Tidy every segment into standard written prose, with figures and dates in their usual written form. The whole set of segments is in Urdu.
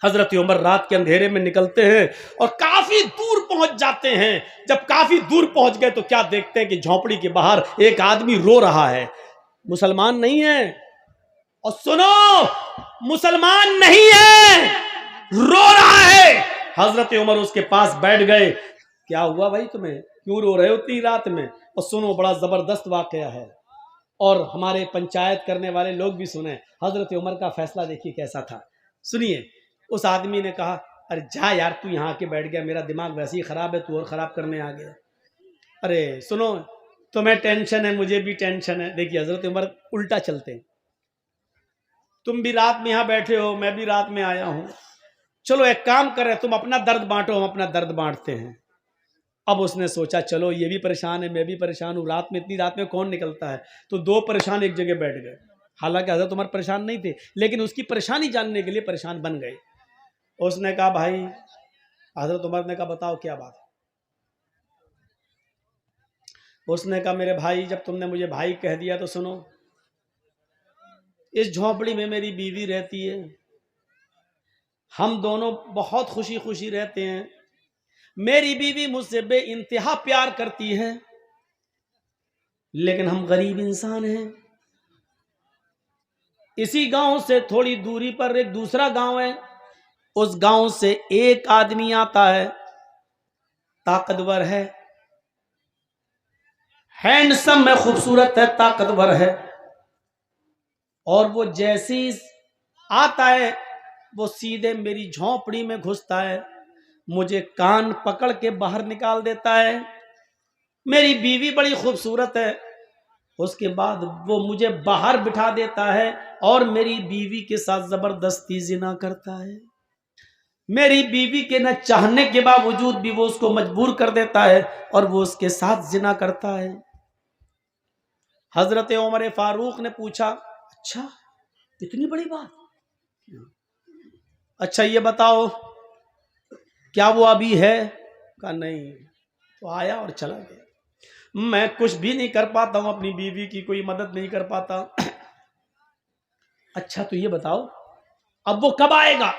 حضرت عمر رات کے اندھیرے میں نکلتے ہیں اور کافی دور پہنچ جاتے ہیں. جب کافی دور پہنچ گئے تو کیا دیکھتے ہیں کہ جھونپڑی کے باہر ایک آدمی رو رہا ہے. مسلمان نہیں ہے, اور سنو, مسلمان نہیں ہے, رو رہا ہے. حضرت عمر اس کے پاس بیٹھ گئے. کیا ہوا بھائی تمہیں, کیوں رو رہے ہو اتنی رات میں؟ اور سنو, بڑا زبردست واقعہ ہے, اور ہمارے پنچایت کرنے والے لوگ بھی سنیں. حضرت عمر کا فیصلہ دیکھیے کیسا تھا, سنیے. اس آدمی نے کہا, ارے جا یار, تو یہاں کے بیٹھ گیا, میرا دماغ ویسے ہی خراب ہے, تو اور خراب کرنے آ گیا. ارے سنو, تمہیں ٹینشن ہے, مجھے بھی ٹینشن ہے. دیکھیے حضرت عمر الٹا چلتے ہیں. تم بھی رات میں یہاں بیٹھے ہو, میں بھی رات میں آیا ہوں, چلو ایک کام کر رہے, تم اپنا درد بانٹو, ہم اپنا درد بانٹتے ہیں. اب اس نے سوچا چلو یہ بھی پریشان ہے, میں بھی پریشان ہوں, رات میں اتنی رات میں کون نکلتا ہے. تو دو پریشان ایک جگہ بیٹھ گئے. حالانکہ حضرت عمر پریشان نہیں تھے, لیکن اس کی پریشانی جاننے کے لیے پریشان بن گئے. اس نے کہا بھائی, حضرت عمر نے کہا بتاؤ کیا بات ہے. اس نے کہا میرے بھائی, جب تم نے مجھے بھائی کہہ دیا تو سنو, اس جھونپڑی میں میری بیوی رہتی ہے, ہم دونوں بہت خوشی خوشی رہتے ہیں. میری بیوی مجھ سے بے انتہا پیار کرتی ہے, لیکن ہم غریب انسان ہیں. اسی گاؤں سے تھوڑی دوری پر ایک دوسرا گاؤں ہے, اس گاؤں سے ایک آدمی آتا ہے, طاقتور ہے, ہینڈسم ہے, خوبصورت ہے, طاقتور ہے, اور وہ جیسی آتا ہے وہ سیدھے میری جھونپڑی میں گھستا ہے, مجھے کان پکڑ کے باہر نکال دیتا ہے. میری بیوی بڑی خوبصورت ہے, اس کے بعد وہ مجھے باہر بٹھا دیتا ہے اور میری بیوی کے ساتھ زبردستی زنا کرتا ہے. میری بیوی کے نہ چاہنے کے باوجود بھی وہ اس کو مجبور کر دیتا ہے اور وہ اس کے ساتھ زنا کرتا ہے. حضرت عمر فاروق نے پوچھا, اچھا اتنی بڑی بات, اچھا یہ بتاؤ کیا وہ ابھی ہے؟ کہا نہیں. تو آیا اور چلا گیا. میں کچھ بھی نہیں کر پاتا ہوں, اپنی بیوی کی کوئی مدد نہیں کر پاتا. اچھا تو یہ بتاؤ اب وہ کب آئے گا؟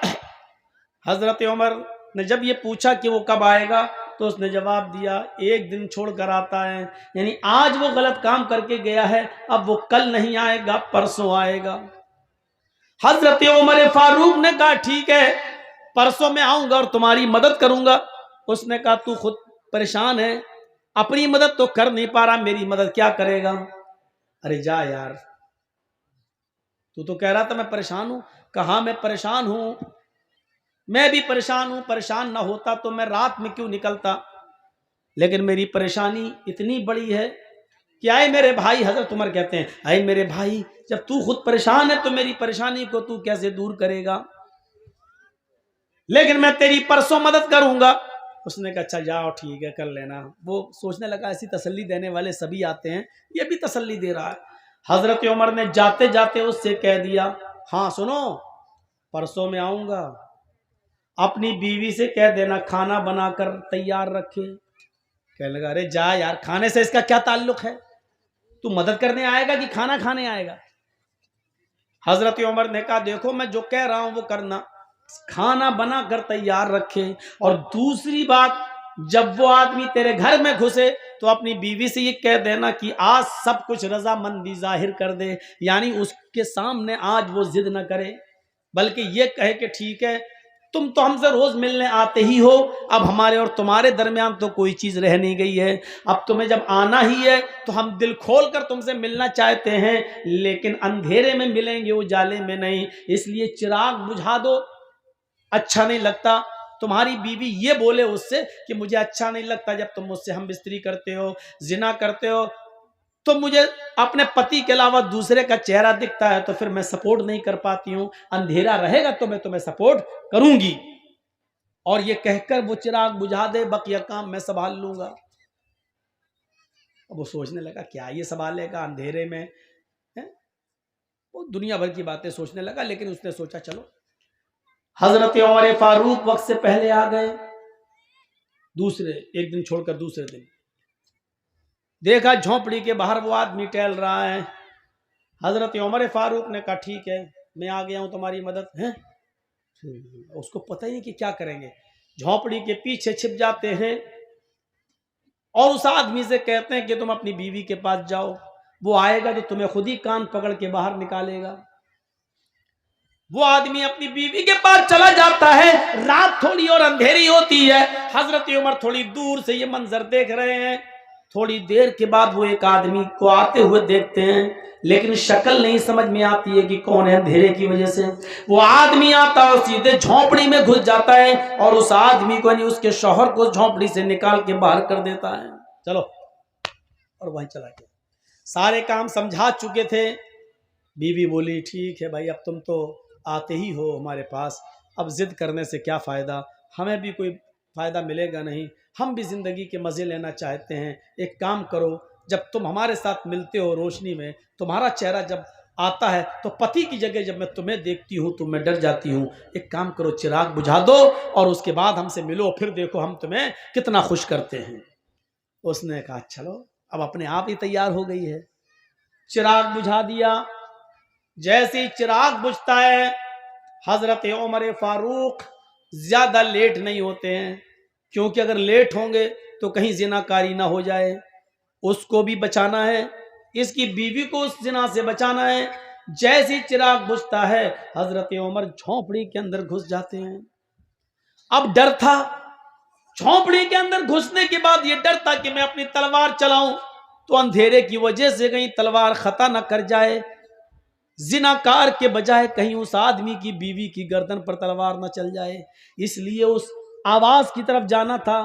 حضرت عمر نے جب یہ پوچھا کہ وہ کب آئے گا تو اس نے جواب دیا, ایک دن چھوڑ کر آتا ہے, یعنی آج وہ غلط کام کر کے گیا ہے, اب وہ کل نہیں آئے گا, پرسوں آئے گا. حضرت عمر فاروق نے کہا ٹھیک ہے, پرسوں میں آؤں گا اور تمہاری مدد کروں گا. اس نے کہا تو خود پریشان ہے, اپنی مدد تو کر نہیں پا رہا, میری مدد کیا کرے گا؟ ارے جا یار, تو کہہ رہا تھا میں پریشان ہوں. کہا میں پریشان ہوں, میں بھی پریشان ہوں, پریشان نہ ہوتا تو میں رات میں کیوں نکلتا, لیکن میری پریشانی اتنی بڑی ہے کہ آئے میرے بھائی. حضرت عمر کہتے ہیں آئے میرے بھائی, جب تو خود پریشان ہے تو میری پریشانی کو تو کیسے دور کرے گا, لیکن میں تیری پرسوں مدد کروں گا. اس نے کہا اچھا جاؤ ٹھیک ہے کر لینا. وہ سوچنے لگا ایسی تسلی دینے والے سبھی آتے ہیں, یہ بھی تسلی دے رہا ہے. حضرت عمر نے جاتے جاتے اس سے کہہ دیا, ہاں سنو پرسوں میں آؤں گا, اپنی بیوی سے کہہ دینا کھانا بنا کر تیار رکھے. کہنے لگا ارے جا یار, کھانے سے اس کا کیا تعلق ہے, تو مدد کرنے آئے گا کہ کھانا کھانے آئے گا؟ حضرت عمر نے کہا دیکھو میں جو کہہ رہا ہوں وہ کرنا, کھانا بنا کر تیار رکھے, اور دوسری بات جب وہ آدمی تیرے گھر میں گھسے تو اپنی بیوی سے یہ کہہ دینا کہ آج سب کچھ رضامندی ظاہر کر دے, یعنی اس کے سامنے آج وہ ضد نہ کرے, بلکہ یہ کہے کہ ٹھیک ہے تم تو ہم سے روز ملنے آتے ہی ہو, اب ہمارے اور تمہارے درمیان تو کوئی چیز رہ نہیں گئی ہے, اب تمہیں جب آنا ہی ہے تو ہم دل کھول کر تم سے ملنا چاہتے ہیں, لیکن اندھیرے میں ملیں گے, اجالے میں نہیں, اس لیے چراغ بجھا دو. اچھا نہیں لگتا تمہاری بیوی یہ بولے اس سے کہ مجھے اچھا نہیں لگتا جب تم مجھ سے ہم بستری کرتے ہو, زنا کرتے ہو, تو مجھے اپنے پتی کے علاوہ دوسرے کا چہرہ دکھتا ہے تو پھر میں سپورٹ نہیں کر پاتی ہوں, اندھیرا رہے گا تو میں تمہیں سپورٹ کروں گی. اور یہ کہہ کر وہ چراغ بجھا دے, بقیہ کام میں سنبھال لوں گا. اب وہ سوچنے لگا کیا یہ سنبھالے گا اندھیرے میں, وہ دنیا بھر کی باتیں سوچنے لگا, لیکن اس نے سوچا چلو. حضرت عمر فاروق وقت سے پہلے آ گئے, دوسرے ایک دن چھوڑ کر دوسرے دن دیکھا جھونپڑی کے باہر وہ آدمی ٹہل رہا ہے. حضرت عمر فاروق نے کہا ٹھیک ہے میں آ گیا ہوں تمہاری مدد ہے, اس کو پتہ ہی نہیں کہ کیا کریں گے، جھونپڑی کے پیچھے چھپ جاتے ہیں اور اس آدمی سے کہتے ہیں کہ تم اپنی بیوی کے پاس جاؤ، وہ آئے گا تو تمہیں خود ہی کان پکڑ کے باہر نکالے گا۔ وہ آدمی اپنی بیوی کے پاس چلا جاتا ہے، رات تھوڑی اور اندھیری ہوتی ہے، حضرت عمر تھوڑی دور سے یہ منظر دیکھ رہے ہیں۔ تھوڑی دیر کے بعد وہ ایک آدمی کو آتے ہوئے دیکھتے ہیں، لیکن شکل نہیں سمجھ میں آتی ہے کہ کون ہے، اندھیرے کی وجہ سے۔ وہ آدمی آتا ہے سیدھے جھونپڑی میں گھس جاتا ہے اور اس آدمی کو یعنی اس کے شوہر کو جھونپڑی سے نکال کے باہر کر دیتا ہے۔ چلو، اور وہیں چلا گیا۔ سارے کام سمجھا چکے تھے۔ بیوی بولی ٹھیک ہے بھائی، اب تم تو آتے ہی ہو ہمارے پاس، اب ضد کرنے سے کیا فائدہ، ہمیں بھی کوئی فائدہ ملے گا نہیں، ہم بھی زندگی کے مزے لینا چاہتے ہیں۔ ایک کام کرو، جب تم ہمارے ساتھ ملتے ہو روشنی میں، تمہارا چہرہ جب آتا ہے تو پتی کی جگہ جب میں تمہیں دیکھتی ہوں تو میں ڈر جاتی ہوں، ایک کام کرو چراغ بجھا دو اور اس کے بعد ہم سے ملو، پھر دیکھو ہم تمہیں کتنا خوش کرتے ہیں۔ اس نے کہا چلو، اب اپنے آپ ہی تیار ہو گئی ہے۔ چراغ بجھا دیا۔ جیسے ہی چراغ بجھتا ہے، حضرت عمر فاروق زیادہ لیٹ نہیں ہوتے ہیں، کیونکہ اگر لیٹ ہوں گے تو کہیں زنا کاری نہ ہو جائے، اس کو بھی بچانا ہے، اس کی بیوی کو اس زنا سے بچانا ہے۔ جیسے ہی چراغ بجھتا ہے، حضرت عمر جھونپڑی کے اندر گھس جاتے ہیں۔ اب ڈر تھا، جھونپڑی کے اندر گھسنے کے بعد یہ ڈر تھا کہ میں اپنی تلوار چلاؤں تو اندھیرے کی وجہ سے کہیں تلوار خطا نہ کر جائے، زناکار کے بجائے کہیں اس آدمی کی بیوی کی گردن پر تلوار نہ چل جائے، اس لیے اس آواز کی طرف جانا تھا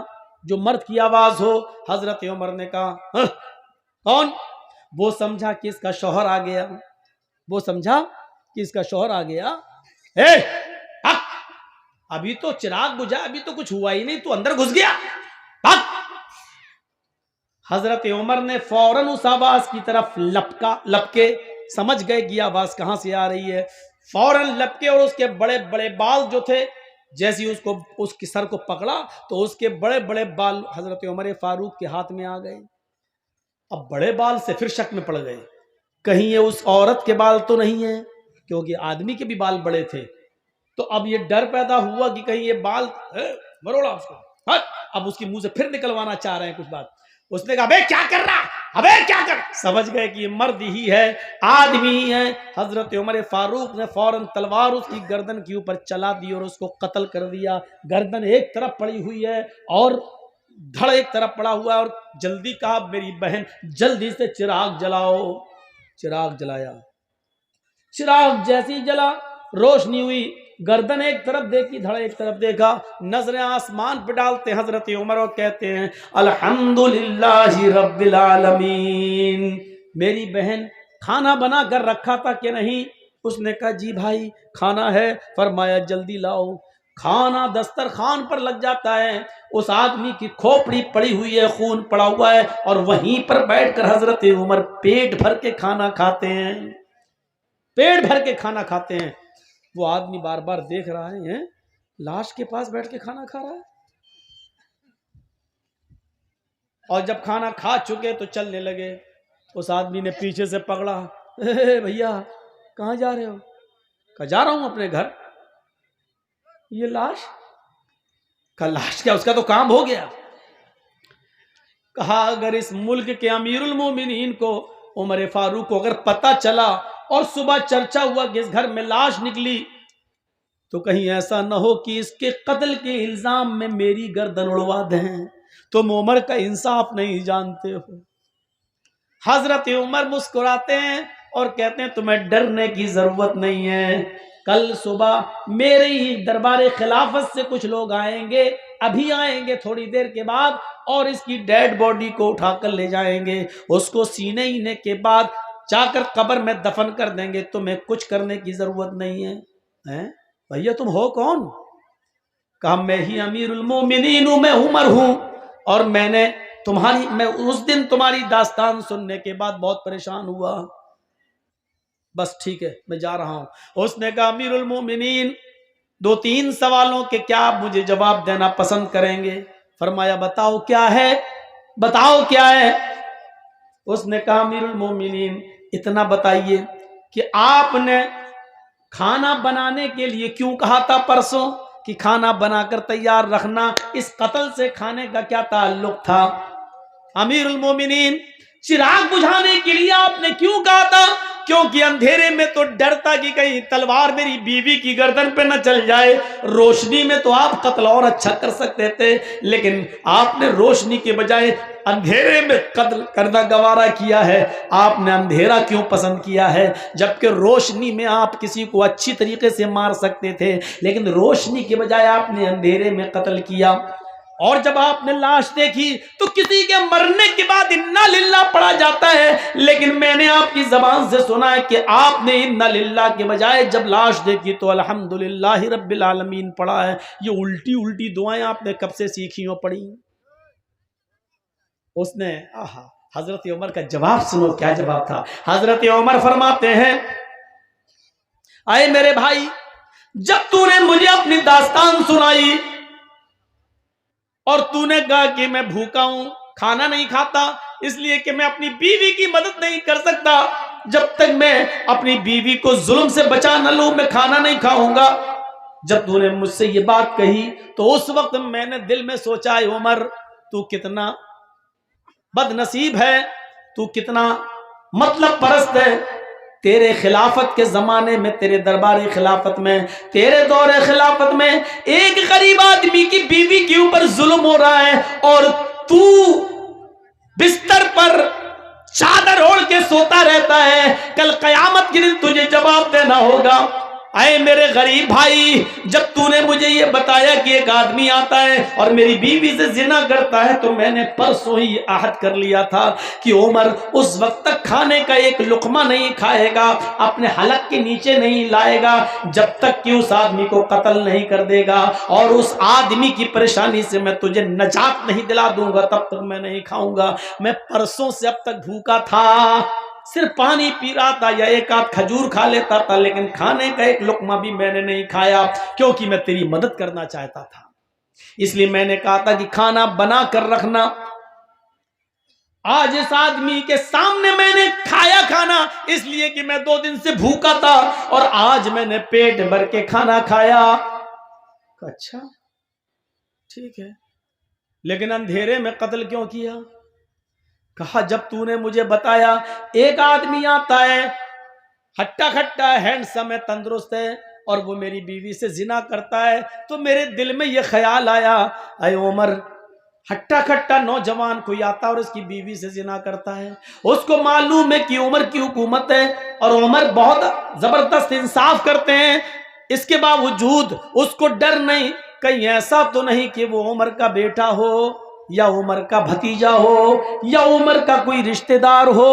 جو مرد کی آواز ہو۔ حضرت عمر نے کہا کون؟ وہ سمجھا کہ اس کا شوہر آ گیا، وہ سمجھا کہ اس کا شوہر آ گیا۔ ابھی تو چراغ بجھا، ابھی تو کچھ ہوا ہی نہیں، تو اندر گھس گیا۔ حضرت عمر نے فوراً اس آواز کی طرف لپکے، سمجھ گئے کہ یہ آواز کہاں سے آ رہی ہے، فوراً لپکے اور اس کے بڑے بڑے بال جو تھے، جیسے اس کے سر کو پکڑا تو اس کے بڑے بڑے بال حضرت عمر فاروق کے ہاتھ میں آ گئے۔ اب بڑے بال سے پھر شک میں پڑ گئے، کہیں یہ اس عورت کے بال تو نہیں ہیں، کیونکہ آدمی کے بھی بال بڑے تھے۔ تو اب یہ ڈر پیدا ہوا کہ کہیں یہ بال مروڑا اس کو، اب اس کی منہ سے پھر نکلوانا چاہ رہے ہیں کچھ بات۔ اس نے کہا ابے کیا کر رہا، ابے کیا کر، سمجھ گئے کہ یہ مرد ہی ہے، آدمی ہی ہے۔ حضرت عمر فاروق نے فوراً تلوار اس کی گردن کے اوپر چلا دی اور اس کو قتل کر دیا۔ گردن ایک طرف پڑی ہوئی ہے اور دھڑ ایک طرف پڑا ہوا ہے، اور جلدی کہا میری بہن جلدی سے چراغ جلاؤ۔ چراغ جلایا، چراغ جیسی جلا، روشنی ہوئی، گردن ایک طرف دیکھی، دھڑ ایک طرف دیکھا، نظریں آسمان پہ ڈالتے حضرت عمر اور کہتے ہیں الحمدللہ رب العالمین، میری بہن کھانا بنا کر رکھا تھا کہ نہیں؟ اس نے کہا جی بھائی کھانا ہے۔ فرمایا جلدی لاؤ۔ کھانا دسترخوان پر لگ جاتا ہے، اس آدمی کی کھوپڑی پڑی ہوئی ہے، خون پڑا ہوا ہے، اور وہیں پر بیٹھ کر حضرت عمر پیٹ بھر کے کھانا کھاتے ہیں، پیٹ بھر کے کھانا کھاتے ہیں۔ وہ آدمی بار بار دیکھ رہا ہے لاش کے پاس بیٹھ کے کھانا کھا رہا ہے، اور جب کھانا کھا چکے تو چلنے لگے۔ اس آدمی نے پیچھے سے پکڑا، بھیا کہاں جا رہے ہو؟ کہا جا رہا ہوں اپنے گھر۔ یہ لاش؟ کہا لاش کیا، اس کا تو کام ہو گیا۔ کہا اگر اس ملک کے امیر المومنین کو، عمر فاروق کو اگر پتہ چلا اور صبح چرچا ہوا کہ اس گھر میں لاش نکلی، تو کہیں ایسا نہ ہو کہ اس کے قتل کے الزام میں میری گردن اڑوا دیں۔ تم عمر کا انصاف نہیں جانتے ہو۔ حضرت عمر مسکراتے ہیں اور کہتے ہیں تمہیں ڈرنے کی ضرورت نہیں ہے، کل صبح میرے ہی دربار خلافت سے کچھ لوگ آئیں گے، ابھی آئیں گے تھوڑی دیر کے بعد، اور اس کی ڈیڈ باڈی کو اٹھا کر لے جائیں گے، اس کو سینے ہینے کے بعد جا کر قبر میں دفن کر دیں گے، تمہیں کچھ کرنے کی ضرورت نہیں ہے۔ بھیا تم ہو کون؟ کہا میں ہی امیر المومنین ہوں، میں عمر ہوں، اور میں اس دن تمہاری داستان سننے کے بعد بہت پریشان ہوا، بس ٹھیک ہے میں جا رہا ہوں۔ اس نے کہا امیر المومنین 2-3 سوالوں کے کیا آپ مجھے جواب دینا پسند کریں گے؟ فرمایا بتاؤ کیا ہے، بتاؤ کیا ہے۔ اس نے کہا امیر المومنین اتنا بتائیے کہ آپ نے کھانا بنانے کے لیے کیوں کہا تھا پرسوں کہ کھانا بنا کر تیار رکھنا؟ اس قتل سے کھانے کا کیا تعلق تھا؟ امیر المومنین، چراغ بجھانے کے لیے آپ نے کیوں کہا تھا؟ کیونکہ اندھیرے میں تو ڈرتا کہ کہیں تلوار میری بیوی کی گردن پہ نہ چل جائے، روشنی میں تو آپ قتل اور اچھا کر سکتے تھے، لیکن آپ نے روشنی کے بجائے اندھیرے میں قتل کرنا گوارا کیا ہے۔ آپ نے اندھیرا کیوں پسند کیا ہے؟ جبکہ روشنی میں آپ کسی کو اچھی طریقے سے مار سکتے تھے، لیکن روشنی کے بجائے آپ نے اندھیرے میں قتل کیا۔ اور جب آپ نے لاش دیکھی تو کسی کے مرنے کے بعد انا للہ پڑھا جاتا ہے، لیکن میں نے آپ کی زبان سے سنا ہے کہ آپ نے انا للہ کے بجائے جب لاش دیکھی تو الحمدللہ رب العالمین پڑھا ہے۔ یہ الٹی الٹی دعائیں آپ نے کب سے سیکھی ہو پڑھی؟ اس نے حضرت عمر کا جواب سنو، کیا جواب تھا؟ حضرت عمر فرماتے ہیں، اے میرے بھائی، جب تو نے مجھے اپنی داستان سنائی اور تو نے کہا کہ میں بھوکا ہوں، کھانا نہیں کھاتا اس لیے کہ میں اپنی بیوی کی مدد نہیں کر سکتا، جب تک میں اپنی بیوی کو ظلم سے بچا نہ لوں میں کھانا نہیں کھاؤں گا۔ جب تو نے مجھ سے یہ بات کہی تو اس وقت میں نے دل میں سوچا، اے عمر تو کتنا بد نصیب ہے، تو کتنا مطلب پرست ہے۔ تیرے خلافت کے زمانے میں، تیرے دربار خلافت میں، تیرے دور خلافت میں ایک غریب آدمی کی بیوی کے اوپر ظلم ہو رہا ہے اور تو بستر پر چادر اوڑھ کے سوتا رہتا ہے، کل قیامت کے دن تجھے جواب دینا ہوگا۔ اے میرے غریب بھائی، جب تو نے مجھے یہ بتایا کہ ایک آدمی آتا ہے اور میری بیوی سے زنا کرتا ہے تو میں نے پرسوں ہی عہد کر لیا تھا کہ عمر اس وقت تک کھانے کا ایک لقمہ نہیں کھائے گا، اپنے حلق کے نیچے نہیں لائے گا جب تک کہ اس آدمی کو قتل نہیں کر دے گا، اور اس آدمی کی پریشانی سے میں تجھے نجات نہیں دلا دوں گا تب تک میں نہیں کھاؤں گا۔ میں پرسوں سے اب تک بھوکا تھا، صرف پانی پی رہا تھا یا ایک آدھ کھجور کھا لیتا تھا، لیکن کھانے کا ایک لقمہ بھی میں نے نہیں کھایا، کیونکہ میں تیری مدد کرنا چاہتا تھا۔ اس لیے میں نے کہا تھا کہ کھانا بنا کر رکھنا۔ آج اس آدمی کے سامنے میں نے کھایا کھانا، اس لیے کہ میں 2 دن سے بھوکا تھا اور آج میں نے پیٹ بھر کے کھانا کھایا۔ اچھا ٹھیک ہے، لیکن اندھیرے میں قتل کیوں کیا؟ کہا جب تو نے مجھے بتایا ایک آدمی آتا ہے، ہٹا کھٹا ہے، ہینڈسم ہے، تندرست ہے، اور وہ میری بیوی سے زنا کرتا ہے، تو میرے دل میں یہ خیال آیا، اے عمر، ہٹا کھٹا نوجوان کوئی آتا اور اس کی بیوی سے زنا کرتا ہے، اس کو معلوم ہے کہ عمر کی حکومت ہے اور عمر بہت زبردست انصاف کرتے ہیں، اس کے باوجود اس کو ڈر نہیں کہیں ایسا تو نہیں کہ وہ عمر کا بیٹا ہو یا عمر کا بھتیجا ہو یا عمر کا کوئی رشتہ دار ہو۔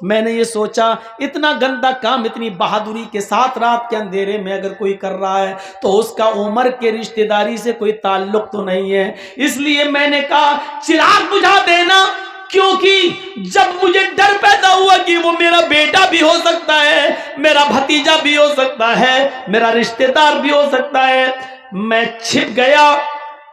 میں نے یہ سوچا اتنا گندا کام اتنی بہادری کے ساتھ رات کے اندھیرے میں اگر کوئی کر رہا ہے تو اس کا عمر کے رشتہ داری سے کوئی تعلق تو نہیں ہے، اس لیے میں نے کہا چراغ بجھا دینا، کیونکہ جب مجھے ڈر پیدا ہوا کہ وہ میرا بیٹا بھی ہو سکتا ہے، میرا بھتیجا بھی ہو سکتا ہے، میرا رشتہ دار بھی ہو سکتا ہے، میں چھپ گیا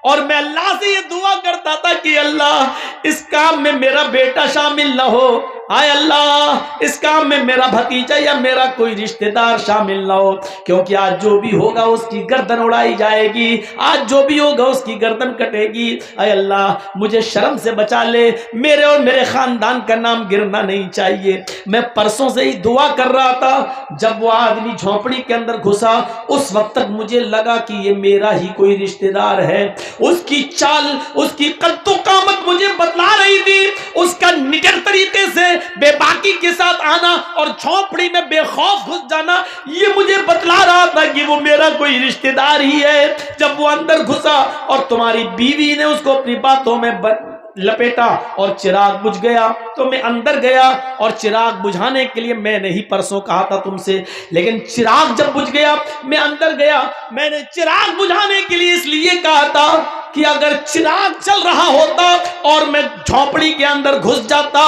اور میں اللہ سے یہ دعا کرتا تھا کہ اللہ اس کام میں میرا بیٹا شامل نہ ہو، آئے اللہ اس کام میں میرا بھتیجا یا میرا کوئی رشتہ دار شامل نہ ہو، کیونکہ آج جو بھی ہوگا اس کی گردن اڑائی جائے گی، آج جو بھی ہوگا اس کی گردن کٹے گی، اے اللہ مجھے شرم سے بچا لے، میرے اور میرے خاندان کا نام گرنا نہیں چاہیے۔ میں پرسوں سے ہی دعا کر رہا تھا، جب وہ آدمی جھونپڑی کے اندر گھسا اس وقت تک مجھے لگا کہ یہ میرا ہی کوئی رشتہ دار ہے، اس کی چال، اس کی قد و قامت مجھے بتلا رہی تھی، اس کا نڈر طریقے سے بے باکی کے ساتھ آنا اور جھونپڑی میں بے خوف گھس جانا، یہ مجھے بتلا رہا تھا کہ وہ میرا کوئی رشتہ دار ہی ہے۔ جب وہ اندر گھسا اور تمہاری بیوی نے اس کو اپنی باتوں میں لپیٹا اور چراغ بجھ گیا تو میں اندر گیا، اور چراغ بجھانے کے لیے میں نے ہی پرسوں کہا تھا تم سے، لیکن چراغ جب بجھ گیا میں اندر گیا، میں نے چراغ بجھانے کے لیے اس لیے کہا تھا کہ اگر چراغ چل رہا ہوتا اور میں جھونپڑی کے اندر گھس جاتا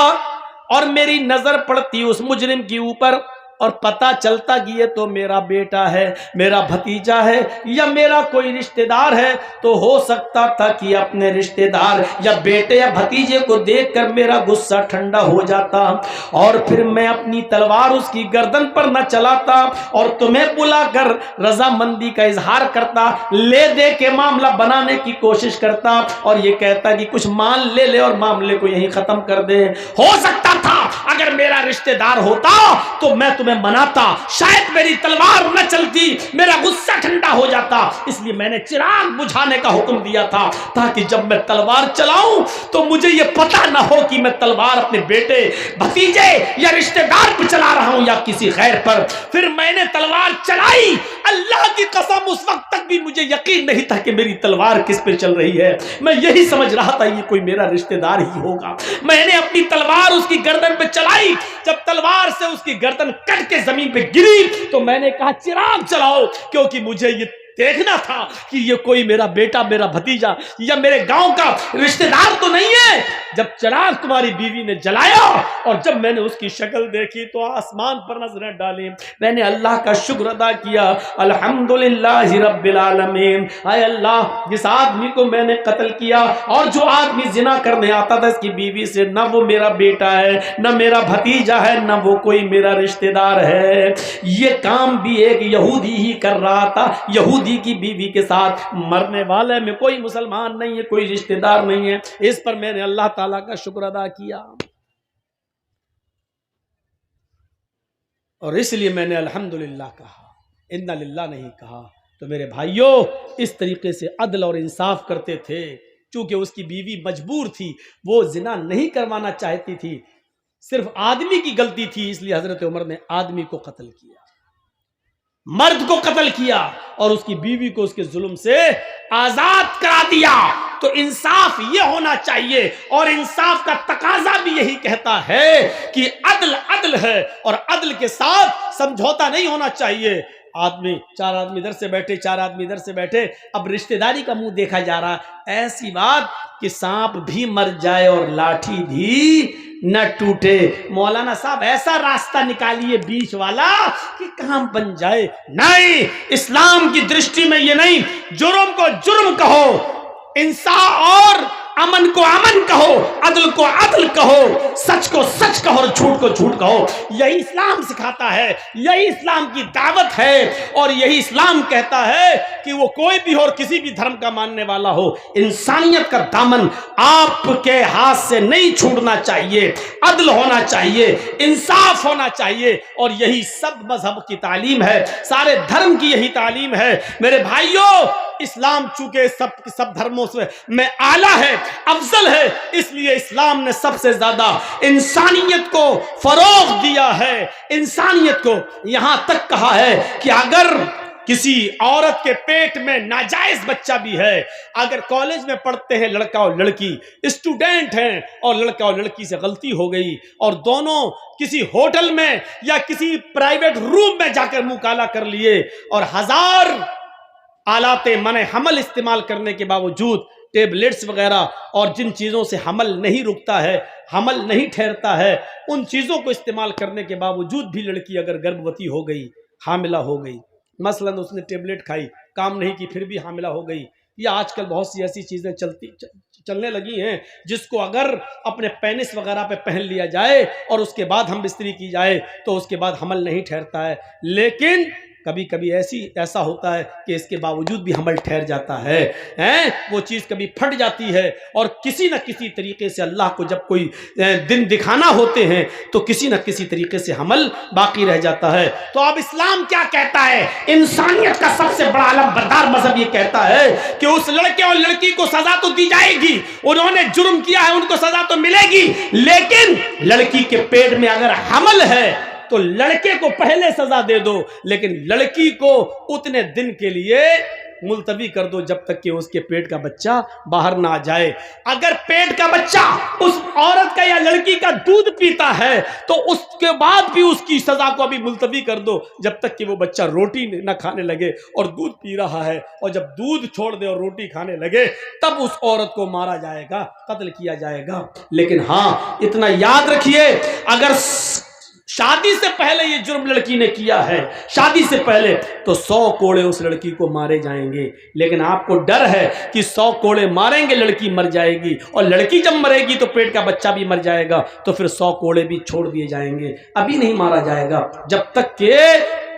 اور میری نظر پڑتی اس مجرم کے اوپر اور پتہ چلتا کہ یہ تو میرا بیٹا ہے، میرا بھتیجا ہے یا میرا کوئی رشتہ دار ہے، تو ہو سکتا تھا کہ اپنے رشتہ دار یا بیٹے یا بھتیجے کو دیکھ کر میرا غصہ ٹھنڈا ہو جاتا اور پھر میں اپنی تلوار اس کی گردن پر نہ چلاتا اور تمہیں بلا کر رضامندی کا اظہار کرتا، لے دے کے معاملہ بنانے کی کوشش کرتا اور یہ کہتا کہ کچھ مان لے لے اور معاملے کو یہیں ختم کر دے۔ ہو سکتا تھا اگر میرا رشتہ دار ہوتا تو میں تمہیں مناتا، شاید میری تلوار نہ چلتی، میرا غصہ ٹھنڈا ہو جاتا، اس لیے میں نے چراغ بجھانے کا حکم دیا تھا تاکہ جب میں تلوار چلاؤں تو مجھے یہ پتہ نہ ہو کہ میں تلوار اپنے بیٹے، بھتیجے یا رشتہ دار پر چلا رہا ہوں یا کسی غیر پر۔ پھر میں نے تلوار چلائی، اللہ کی قسم اس وقت تک بھی مجھے یقین نہیں تھا کہ میری تلوار کس پہ چل رہی ہے، میں یہی سمجھ رہا تھا یہ کوئی میرا رشتہ دار ہی ہوگا۔ میں نے اپنی تلوار اس کی گردن پہ چلائی، جب تلوار سے اس کی گردن کٹ کے زمین پہ گری تو میں نے کہا چراغ چلاؤ، کیونکہ مجھے یہ دیکھنا تھا کہ یہ کوئی میرا بیٹا، میرا بھتیجا یا میرے گاؤں کا رشتہ دار تو نہیں ہے۔ جب چراغ تمہاری بیوی نے جلایا اور جب میں نے اس کی شکل دیکھی تو آسمان پر نظریں ڈالی، میں نے اللہ کا شکر ادا کیا، الحمدللہ رب العالمین۔ اے اللہ، جس آدمی کو میں نے قتل کیا اور جو آدمی زنا کرنے آتا تھا اس کی بیوی سے، نہ وہ میرا بیٹا ہے، نہ میرا بھتیجا ہے، نہ وہ کوئی میرا رشتہ دار ہے، یہ کام بھی ایک یہودی ہی کر رہا تھا، یہودی کی بیوی کے ساتھ۔ مرنے والے میں کوئی مسلمان نہیں ہے، کوئی رشتہ دار نہیں ہے۔ اس پر میں نے اللہ تعالیٰ کا شکر ادا کیا اور اس لیے میں نے الحمدللہ کہا، انا للہ نہیں کہا۔ تو میرے بھائیوں، اس طریقے سے عدل اور انصاف کرتے تھے۔ چونکہ اس کی بیوی مجبور تھی، وہ زنا نہیں کروانا چاہتی تھی، صرف آدمی کی غلطی تھی، اس لیے حضرت عمر نے آدمی کو قتل کیا، مرد کو قتل کیا اور اس کی بیوی کو اس کے ظلم سے آزاد کرا دیا۔ تو انصاف یہ ہونا چاہیے اور انصاف کا تقاضا بھی یہی کہتا ہے کہ عدل عدل ہے اور عدل کے ساتھ سمجھوتا نہیں ہونا چاہیے۔ چار آدمی ادھر سے بیٹھے، چار آدمی ادھر سے بیٹھے، اب رشتہ داری کا منہ دیکھا جا رہا، ایسی بات کہ سانپ بھی مر جائے اور لاٹھی بھی نہ ٹوٹے۔ مولانا صاحب ایسا راستہ نکالیے بیچ والا کہ کام بن جائے۔ نہیں، اسلام کی درشٹی میں یہ نہیں، جرم کو جرم کہو، انصاف اور امن کو امن کہو، عدل کو عدل کہو، سچ کو سچ کہو اور جھوٹ کو جھوٹ کہو۔ یہی اسلام سکھاتا ہے، یہی اسلام کی دعوت ہے اور یہی اسلام کہتا ہے کہ وہ کوئی بھی ہو اور کسی بھی دھرم کا ماننے والا ہو، انسانیت کا دامن آپ کے ہاتھ سے نہیں چھوٹنا چاہیے، عدل ہونا چاہیے، انصاف ہونا چاہیے اور یہی سب مذہب کی تعلیم ہے، سارے دھرم کی یہی تعلیم ہے۔ میرے بھائیوں، اسلام چونکہ سب دھرموں سے میں اعلیٰ ہے، افضل ہے، اس لیے اسلام نے سب سے زیادہ انسانیت کو فروغ دیا ہے، انسانیت کو یہاں تک کہا ہے کہ اگر کسی عورت کے پیٹ میں ناجائز بچہ بھی ہے، اگر کالج میں پڑھتے ہیں لڑکا اور لڑکی، اسٹوڈنٹ ہیں اور لڑکا اور لڑکی سے غلطی ہو گئی اور دونوں کسی ہوٹل میں یا کسی پرائیویٹ روم میں جا کر منہ کالا کر لیے اور 1000 آلات منع حمل استعمال کرنے کے باوجود، ٹیبلٹس وغیرہ اور جن چیزوں سے حمل نہیں رکتا ہے، حمل نہیں ٹھہرتا ہے، ان چیزوں کو استعمال کرنے کے باوجود بھی لڑکی اگر گربھوتی ہو گئی، حاملہ ہو گئی، مثلا اس نے ٹیبلٹ کھائی، کام نہیں کی، پھر بھی حاملہ ہو گئی، یا آج کل بہت سی ایسی چیزیں چلنے لگی ہیں جس کو اگر اپنے پینس وغیرہ پہ پہن لیا جائے اور اس کے بعد ہم بستری کی جائے تو اس کے بعد حمل نہیں ٹھہرتا ہے، لیکن کبھی کبھی ایسا ہوتا ہے کہ اس کے باوجود بھی حمل ٹھہر جاتا ہے، وہ چیز کبھی پھٹ جاتی ہے اور کسی نہ کسی طریقے سے اللہ کو جب کوئی دن دکھانا ہوتے ہیں تو کسی نہ کسی طریقے سے حمل باقی رہ جاتا ہے۔ تو اب اسلام کیا کہتا ہے؟ انسانیت کا سب سے بڑا علم بردار مذہب یہ کہتا ہے کہ اس لڑکے اور لڑکی کو سزا تو دی جائے گی، انہوں نے جرم کیا ہے ان کو سزا تو ملے گی، لیکن لڑکی کے پیٹ میں اگر حمل ہے تو لڑکے کو پہلے سزا دے دو، لیکن لڑکی کو اتنے دن کے لیے ملتوی کر دو جب تک کہ اس کے پیٹ کا بچہ باہر نہ آ جائے۔ اگر پیٹ کا بچہ اس عورت کا یا لڑکی کا دودھ پیتا ہے تو اس کے بعد بھی اس کی سزا کو ابھی ملتوی کر دو جب تک کہ وہ بچہ روٹی نہ کھانے لگے اور دودھ پی رہا ہے، اور جب دودھ چھوڑ دے اور روٹی کھانے لگے تب اس عورت کو مارا جائے گا، قتل کیا جائے گا۔ لیکن ہاں اتنا یاد رکھیے، اگر شادی سے پہلے یہ جرم لڑکی نے کیا ہے، شادی سے پہلے تو 100 کوڑے اس لڑکی کو مارے جائیں گے، لیکن آپ کو ڈر ہے کہ 100 کوڑے ماریں گے لڑکی مر جائے گی، اور لڑکی جب مرے گی تو پیٹ کا بچہ بھی مر جائے گا، تو پھر 100 کوڑے بھی چھوڑ دیے جائیں گے، ابھی نہیں مارا جائے گا جب تک کہ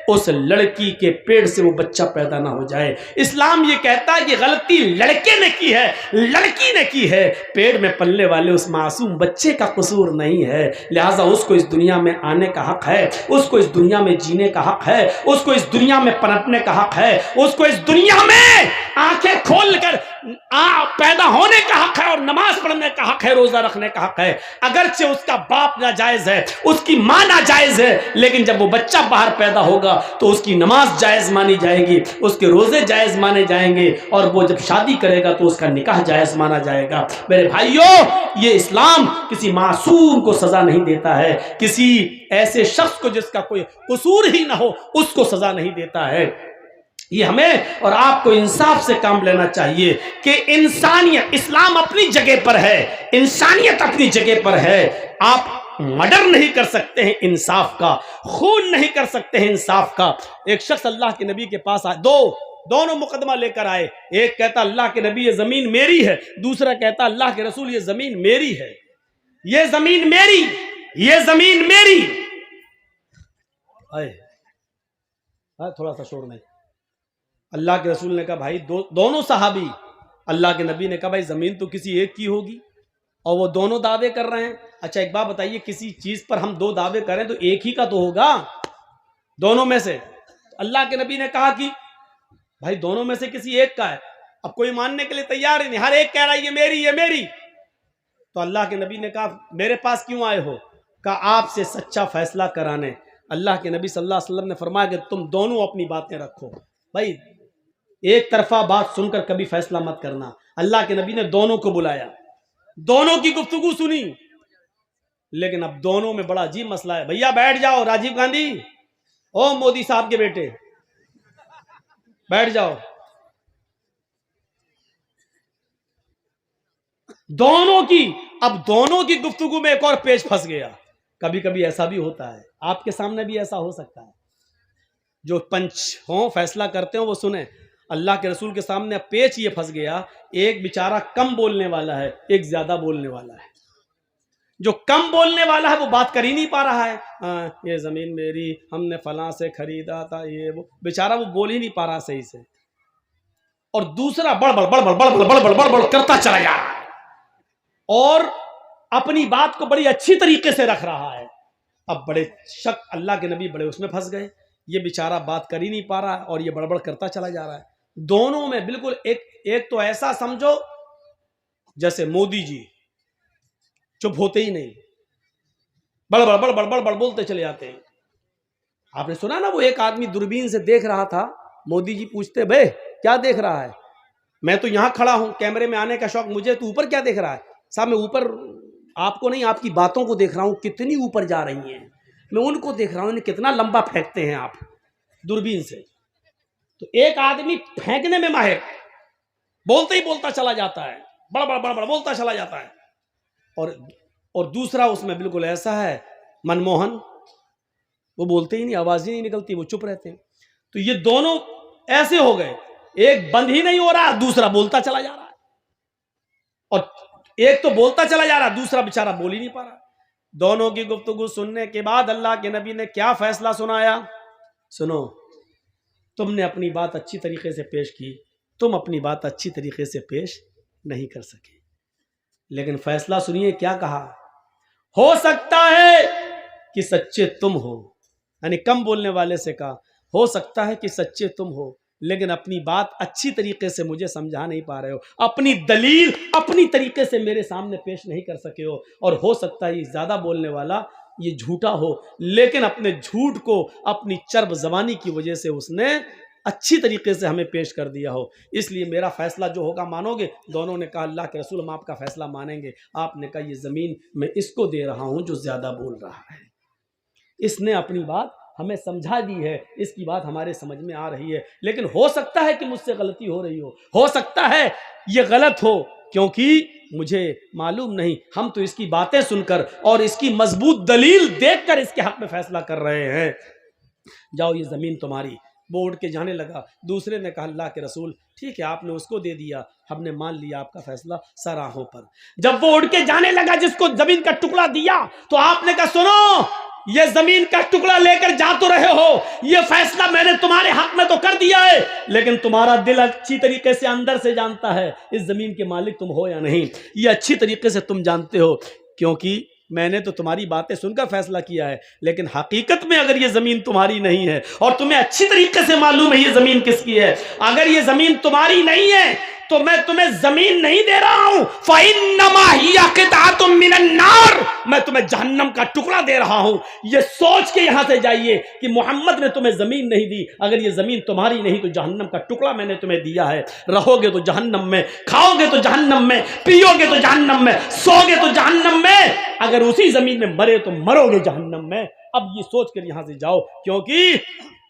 اس لڑکی کے پیٹ سے وہ بچہ پیدا نہ ہو جائے۔ اسلام یہ کہتا ہے کہ غلطی لڑکے نے کی ہے، لڑکی نے کی ہے، پیٹ میں پلنے والے اس معصوم بچے کا قصور نہیں ہے، لہٰذا اس کو اس دنیا میں آنے کا حق ہے، اس کو اس دنیا میں جینے کا حق ہے، اس کو اس دنیا میں پنپنے کا حق ہے، اس کو اس دنیا میں آنکھیں کھول کر پیدا ہونے کا حق ہے، اور نماز پڑھنے کا حق ہے، روزہ رکھنے کا حق ہے، اگرچہ اس کا باپ ناجائز ہے، اس کی ماں ناجائز ہے، لیکن جب وہ بچہ باہر پیدا ہوگا تو اس کی نماز جائز مانی جائے گی، اس کے روزے جائز مانے جائیں گے، اور وہ جب شادی کرے گا تو اس کا نکاح جائز مانا جائے گا۔ میرے بھائیوں، یہ اسلام کسی معصوم کو سزا نہیں دیتا ہے، کسی ایسے شخص کو جس کا کوئی قصور ہی نہ ہو اس کو سزا نہیں دیتا ہے۔ یہ ہمیں اور آپ کو انصاف سے کام لینا چاہیے کہ انسانیت، اسلام اپنی جگہ پر ہے، انسانیت اپنی جگہ پر ہے، آپ مرڈر نہیں کر سکتے ہیں انصاف کا، خون نہیں کر سکتے ہیں انصاف کا۔ ایک شخص اللہ کے نبی کے پاس آئے، دونوں مقدمہ لے کر آئے، ایک کہتا اللہ کے نبی یہ زمین میری ہے، دوسرا کہتا اللہ کے رسول یہ زمین میری ہے، یہ زمین میری، یہ زمین میری۔ تھوڑا سا شور نہیں۔ اللہ کے رسول نے کہا بھائی دونوں صحابی، اللہ کے نبی نے کہا بھائی زمین تو کسی ایک کی ہوگی، اور وہ دونوں دعوے کر رہے ہیں، اچھا ایک بات بتائیے کسی چیز پر ہم 2 دعوے کریں تو ایک ہی کا تو ہوگا دونوں میں سے۔ اللہ کے نبی نے کہا کہ بھائی دونوں میں سے کسی ایک کا ہے، اب کوئی ماننے کے لیے تیار ہی نہیں، ہر ایک کہہ رہا ہے یہ میری، یہ میری۔ تو اللہ کے نبی نے کہا میرے پاس کیوں آئے ہو؟ کہا آپ سے سچا فیصلہ کرانے۔ اللہ کے نبی صلی اللہ علیہ وسلم نے فرمایا کہ تم دونوں اپنی باتیں رکھو، بھائی ایک طرفہ بات سن کر کبھی فیصلہ مت کرنا۔ اللہ کے نبی نے دونوں کو بلایا، دونوں کی گفتگو سنی، لیکن اب دونوں میں بڑا عجیب مسئلہ ہے۔ بھیا بیٹھ جاؤ، راجیو گاندھی، او مودی صاحب کے بیٹے بیٹھ جاؤ۔ دونوں کی گفتگو میں ایک اور پیچ پھنس گیا۔ کبھی کبھی ایسا بھی ہوتا ہے، آپ کے سامنے بھی ایسا ہو سکتا ہے، جو پنچ ہوں فیصلہ کرتے ہوں وہ سنیں۔ اللہ کے رسول کے سامنے پیچ یہ پھنس گیا، ایک بیچارہ کم بولنے والا ہے، ایک زیادہ بولنے والا ہے۔ جو کم بولنے والا ہے وہ بات کر ہی نہیں پا رہا ہے، یہ زمین میری، ہم نے فلاں سے خریدا تھا، یہ وہ، بیچارہ وہ بول ہی نہیں پا رہا صحیح سے، اور دوسرا بڑ بڑ کرتا چلا جا رہا ہے اور اپنی بات کو بڑی اچھی طریقے سے رکھ رہا ہے۔ اب بڑے شک اللہ کے نبی بڑے اس میں پھنس گئے، یہ بیچارہ بات کر ہی نہیں پا رہا اور یہ بڑبڑ کرتا چلا جا رہا ہے۔ دونوں میں بالکل ایک تو ایسا سمجھو جیسے مودی جی چپ ہوتے ہی نہیں، بڑبڑ بولتے چلے جاتے ہیں۔ آپ نے سنا نا وہ ایک آدمی دوربین سے دیکھ رہا تھا، مودی جی پوچھتے بھائی کیا دیکھ رہا ہے؟ میں تو یہاں کھڑا ہوں، کیمرے میں آنے کا شوق مجھے، تو اوپر کیا دیکھ رہا ہے؟ صاحب میں اوپر آپ کو نہیں، آپ کی باتوں کو دیکھ رہا ہوں، کتنی اوپر جا رہی ہیں، میں ان کو دیکھ رہا ہوں کتنا لمبا پھینکتے ہیں آپ دوربین سے۔ تو ایک آدمی پھینکنے میں ماہر، بولتے ہی بولتا چلا جاتا ہے، بڑ بولتا چلا جاتا ہے، اور دوسرا اس میں بالکل ایسا ہے منموہن، وہ بولتے ہی نہیں، آواز ہی نہیں نکلتی، وہ چپ رہتے ہیں۔ تو یہ دونوں ایسے ہو گئے، ایک بند ہی نہیں ہو رہا، دوسرا بولتا چلا جا رہا ہے، اور ایک تو بولتا چلا جا رہا، دوسرا بیچارہ بول ہی نہیں پا رہا۔ دونوں کی گفتگو سننے کے بعد اللہ کے نبی نے کیا فیصلہ سنایا؟ سنو، تم نے اپنی بات اچھی طریقے سے پیش کی، تم اپنی بات اچھی طریقے سے پیش نہیں کر سکے، لیکن فیصلہ سنیے کیا کہا، ہو سکتا ہے کہ سچے تم ہو، یعنی کم بولنے والے سے کہا ہو سکتا ہے کہ سچے تم ہو، لیکن اپنی بات اچھی طریقے سے مجھے سمجھا نہیں پا رہے ہو، اپنی دلیل اپنی طریقے سے میرے سامنے پیش نہیں کر سکے ہو، اور ہو سکتا ہے یہ زیادہ بولنے والا یہ جھوٹا ہو، لیکن اپنے جھوٹ کو اپنی چرب زبانی کی وجہ سے اس نے اچھی طریقے سے ہمیں پیش کر دیا ہو، اس لیے میرا فیصلہ جو ہوگا مانو گے؟ دونوں نے کہا اللہ کے رسول ہم آپ کا فیصلہ مانیں گے۔ آپ نے کہا یہ زمین میں اس کو دے رہا ہوں جو زیادہ بول رہا ہے، اس نے اپنی بات ہمیں سمجھا دی ہے، اس کی بات ہمارے سمجھ میں آ رہی ہے، لیکن ہو سکتا ہے کہ مجھ سے غلطی ہو رہی ہو سکتا ہے یہ غلط ہو، کیونکہ مجھے معلوم نہیں, ہم تو اس کی باتیں سن کر اور اس کی مضبوط دلیل دیکھ کر اس کے حق میں فیصلہ کر رہے ہیں. جاؤ یہ زمین تمہاری. وہ اٹھ کے جانے لگا. دوسرے نے کہا اللہ کے رسول ٹھیک ہے آپ نے اس کو دے دیا, ہم نے مان لیا آپ کا فیصلہ سر آنکھوں پر. جب وہ اٹھ کے جانے لگا جس کو زمین کا ٹکڑا دیا تو آپ نے کہا سنو, یہ زمین کا ٹکڑا لے کر جا تو رہے ہو, یہ فیصلہ میں نے تمہارے حق میں تو کر دیا ہے, لیکن تمہارا دل اچھی طریقے سے اندر سے جانتا ہے اس زمین کے مالک تم ہو یا نہیں. یہ اچھی طریقے سے تم جانتے ہو, کیونکہ میں نے تو تمہاری باتیں سن کر فیصلہ کیا ہے, لیکن حقیقت میں اگر یہ زمین تمہاری نہیں ہے اور تمہیں اچھی طریقے سے معلوم ہے یہ زمین کس کی ہے, اگر یہ زمین تمہاری نہیں ہے تو میں تمہیں زمین نہیں دے رہا ہوں, فَإِنَّمَا هِيَ قِطْعَةٌ مِّنَ النَّارِ, میں تمہیں جہنم کا ٹکڑا دے رہا ہوں. یہ سوچ کے یہاں سے جائیے کہ محمد نے تمہیں زمین نہیں دی, اگر یہ زمین تمہاری نہیں تو جہنم کا ٹکڑا میں نے تمہیں دیا ہے. رہو گے تو جہنم میں, کھاؤ گے تو جہنم میں, پیو گے تو جہنم میں, سو گے تو جہنم میں, اگر اسی زمین میں مرے تو مرو گے جہنم میں. اب یہ سوچ کر یہاں سے جاؤ, کیونکہ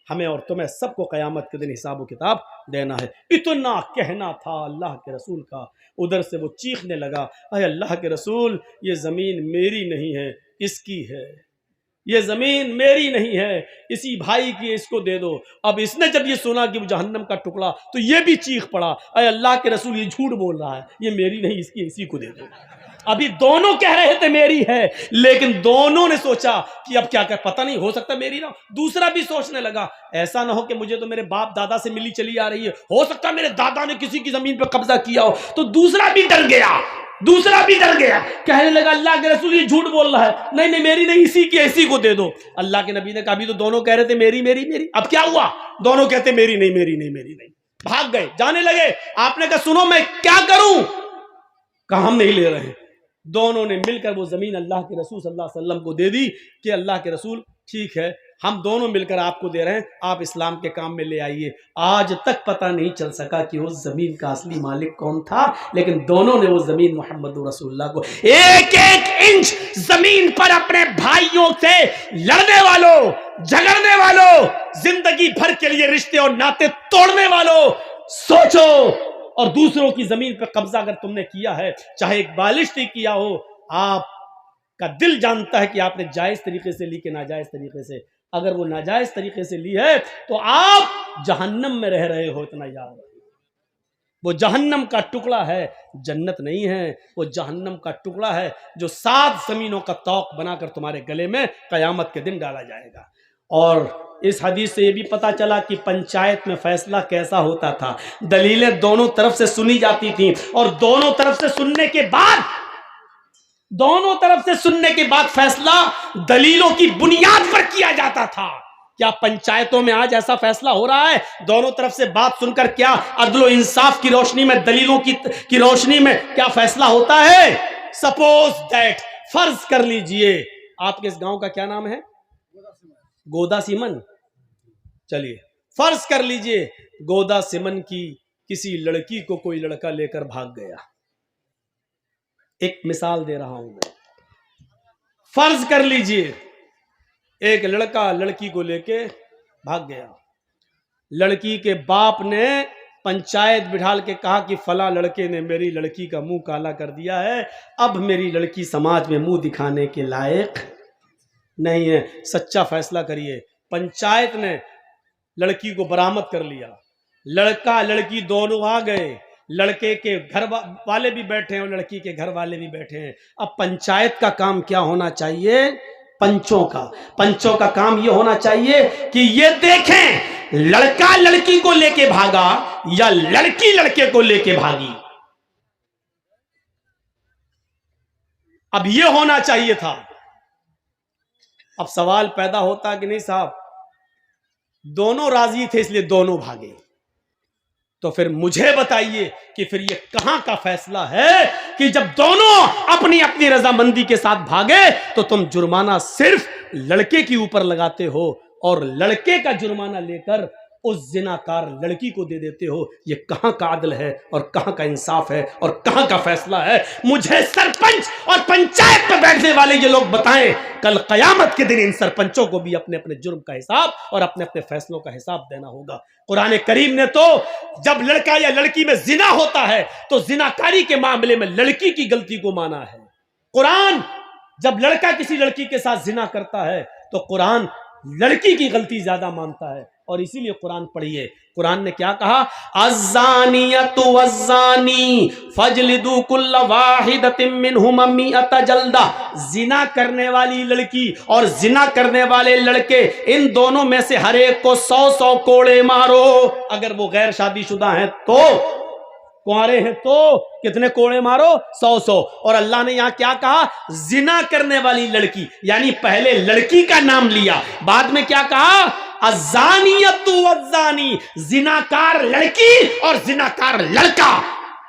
ہمیں اور تمہیں سب کو قیامت کے دن حساب و کتاب دینا ہے. اتنا کہنا تھا اللہ کے رسول کا. ادھر سے وہ چیخنے لگا, اے اللہ کے رسول یہ زمین میری نہیں ہے اس کی ہے, یہ زمین میری نہیں ہے اسی بھائی کی, اس کو دے دو. اب اس نے جب یہ سنا کہ وہ جہنم کا ٹکڑا تو یہ بھی چیخ پڑا, اے اللہ کے رسول یہ جھوٹ بول رہا ہے, یہ میری نہیں اس کی, اسی کو دے دو. ابھی دونوں کہہ رہے تھے میری ہے, لیکن دونوں نے سوچا کہ اب کیا پتہ نہیں ہو سکتا میری نہ. دوسرا بھی سوچنے لگا ایسا نہ ہو کہ مجھے تو میرے باپ دادا سے ملی چلی آ رہی ہے, ہو سکتا ہے میرے دادا نے کسی کی زمین پہ قبضہ کیا ہو. تو دوسرا بھی ڈر گیا, کہنے لگا اللہ کے رسول یہ جھوٹ بول رہا ہے, نہیں میری نہیں اسی کی, اسی کو دے دو. اللہ کے نبی نے کہا ابھی تو دونوں کہہ رہے تھے میری میری میری, اب کیا ہوا؟ دونوں کہتے میری نہیں. بھاگ گئے, جانے لگے. آپ نے کہا سنو میں کیا کروں؟ کہا ہم نہیں لے رہے ہیں. دونوں نے مل کر وہ زمین اللہ کے رسول صلی اللہ علیہ وسلم کو دے دی کہ اللہ کے رسول ٹھیک ہے ہم دونوں مل کر آپ کو دے رہے ہیں, آپ اسلام کے کام میں لے آئیے. آج تک پتہ نہیں چل سکا کہ اس زمین کا اصلی مالک کون تھا, لیکن دونوں نے وہ زمین محمد رسول اللہ کو, ایک انچ زمین پر اپنے بھائیوں سے لڑنے والوں, جھگڑنے والوں, زندگی بھر کے لیے رشتے اور ناطے توڑنے والوں, سوچو. اور دوسروں کی زمین پر قبضہ اگر تم نے کیا ہے, چاہے ایک بالشت ہی کیا ہو, آپ کا دل جانتا ہے کہ آپ نے جائز طریقے سے لی کہ ناجائز طریقے سے. اگر وہ ناجائز طریقے سے لی ہے تو آپ جہنم میں رہ رہے ہو, اتنا یاد رکھیں. وہ جہنم کا ٹکڑا ہے, جنت نہیں ہے. وہ جہنم کا ٹکڑا ہے جو 7 زمینوں کا طوق بنا کر تمہارے گلے میں قیامت کے دن ڈالا جائے گا. اور اس حدیث سے یہ بھی پتا چلا کہ پنچایت میں فیصلہ کیسا ہوتا تھا. دلیلیں دونوں طرف سے سنی جاتی تھیں, اور دونوں طرف سے سننے کے بعد فیصلہ دلیلوں کی بنیاد پر کیا جاتا تھا. کیا پنچایتوں میں آج ایسا فیصلہ ہو رہا ہے؟ دونوں طرف سے بات سن کر کیا عدل و انصاف کی روشنی میں, دلیلوں کی روشنی میں کیا فیصلہ ہوتا ہے؟ سپوز دیٹ, فرض کر لیجئے, آپ کے اس گاؤں کا کیا نام ہے؟ گودا سیمن. چلیے فرض کر لیجئے گودا سیمن کی کسی لڑکی کو کوئی لڑکا لے کر بھاگ گیا. ایک مثال دے رہا ہوں میں. فرض کر لیجئے ایک لڑکا لڑکی کو لے کے بھاگ گیا. لڑکی کے باپ نے پنچایت بٹھال کے کہا کہ فلاں لڑکے نے میری لڑکی کا منہ کالا کر دیا ہے, اب میری لڑکی سماج میں منہ دکھانے کے لائق نہیں ہے, سچا فیصلہ کریے. پنچایت نے لڑکی کو برآمد کر لیا. لڑکا لڑکی دونوں آ گئے, لڑکے کے گھر والے بھی بیٹھے ہیں اور لڑکی کے گھر والے بھی بیٹھے ہیں. اب پنچایت کا کام کیا ہونا چاہیے؟ پنچوں کا کام یہ ہونا چاہیے کہ یہ دیکھیں لڑکا لڑکی کو لے کے بھاگا یا لڑکی لڑکے کو لے کے بھاگی. اب یہ ہونا چاہیے تھا. اب سوال پیدا ہوتا کہ نہیں صاحب دونوں راضی تھے اس لیے دونوں بھاگے, تو پھر مجھے بتائیے کہ پھر یہ کہاں کا فیصلہ ہے کہ جب دونوں اپنی اپنی رضامندی کے ساتھ بھاگے تو تم جرمانہ صرف لڑکے کے اوپر لگاتے ہو اور لڑکے کا جرمانہ لے کر اس زناکار لڑکی کو دے دیتے ہو. یہ کہاں کا عدل ہے اور کہاں کا انصاف ہے اور کہاں کا فیصلہ ہے؟ مجھے سرپنچ اور پنچایت میں بیٹھنے والے یہ لوگ بتائیں. کل قیامت کے دن ان سرپنچوں کو بھی اپنے اپنے جرم کا حساب اور اپنے اپنے فیصلوں کا حساب دینا ہوگا. قرآن کریم نے تو جب لڑکا یا لڑکی میں زنا ہوتا ہے تو زناکاری کے معاملے میں لڑکی کی غلطی کو مانا ہے. قرآن جب لڑکا کسی لڑکی کے ساتھ زنا کرتا ہے تو قرآن لڑکی کی غلطی زیادہ مانتا ہے. اور اسی لیے قرآن پڑھیے, قرآن نے کیا کہا؟ الزانیۃ والزانی فاجلدوا کل واحدۃ منہما مئۃ جلدہ. زنا کرنے والی لڑکی اور زنا کرنے والے لڑکے, ان دونوں میں سے ہر ایک کو 100 کوڑے مارو. اگر وہ غیر شادی شدہ ہیں تو, کنوارے ہیں تو کتنے کوڑے مارو؟ 100. اور اللہ نے یہاں کیا کہا؟ زنا کرنے والی لڑکی, یعنی پہلے لڑکی کا نام لیا, بعد میں کیا کہا؟ الزانیۃ والزانی, زناکار لڑکی اور زناکار لڑکا.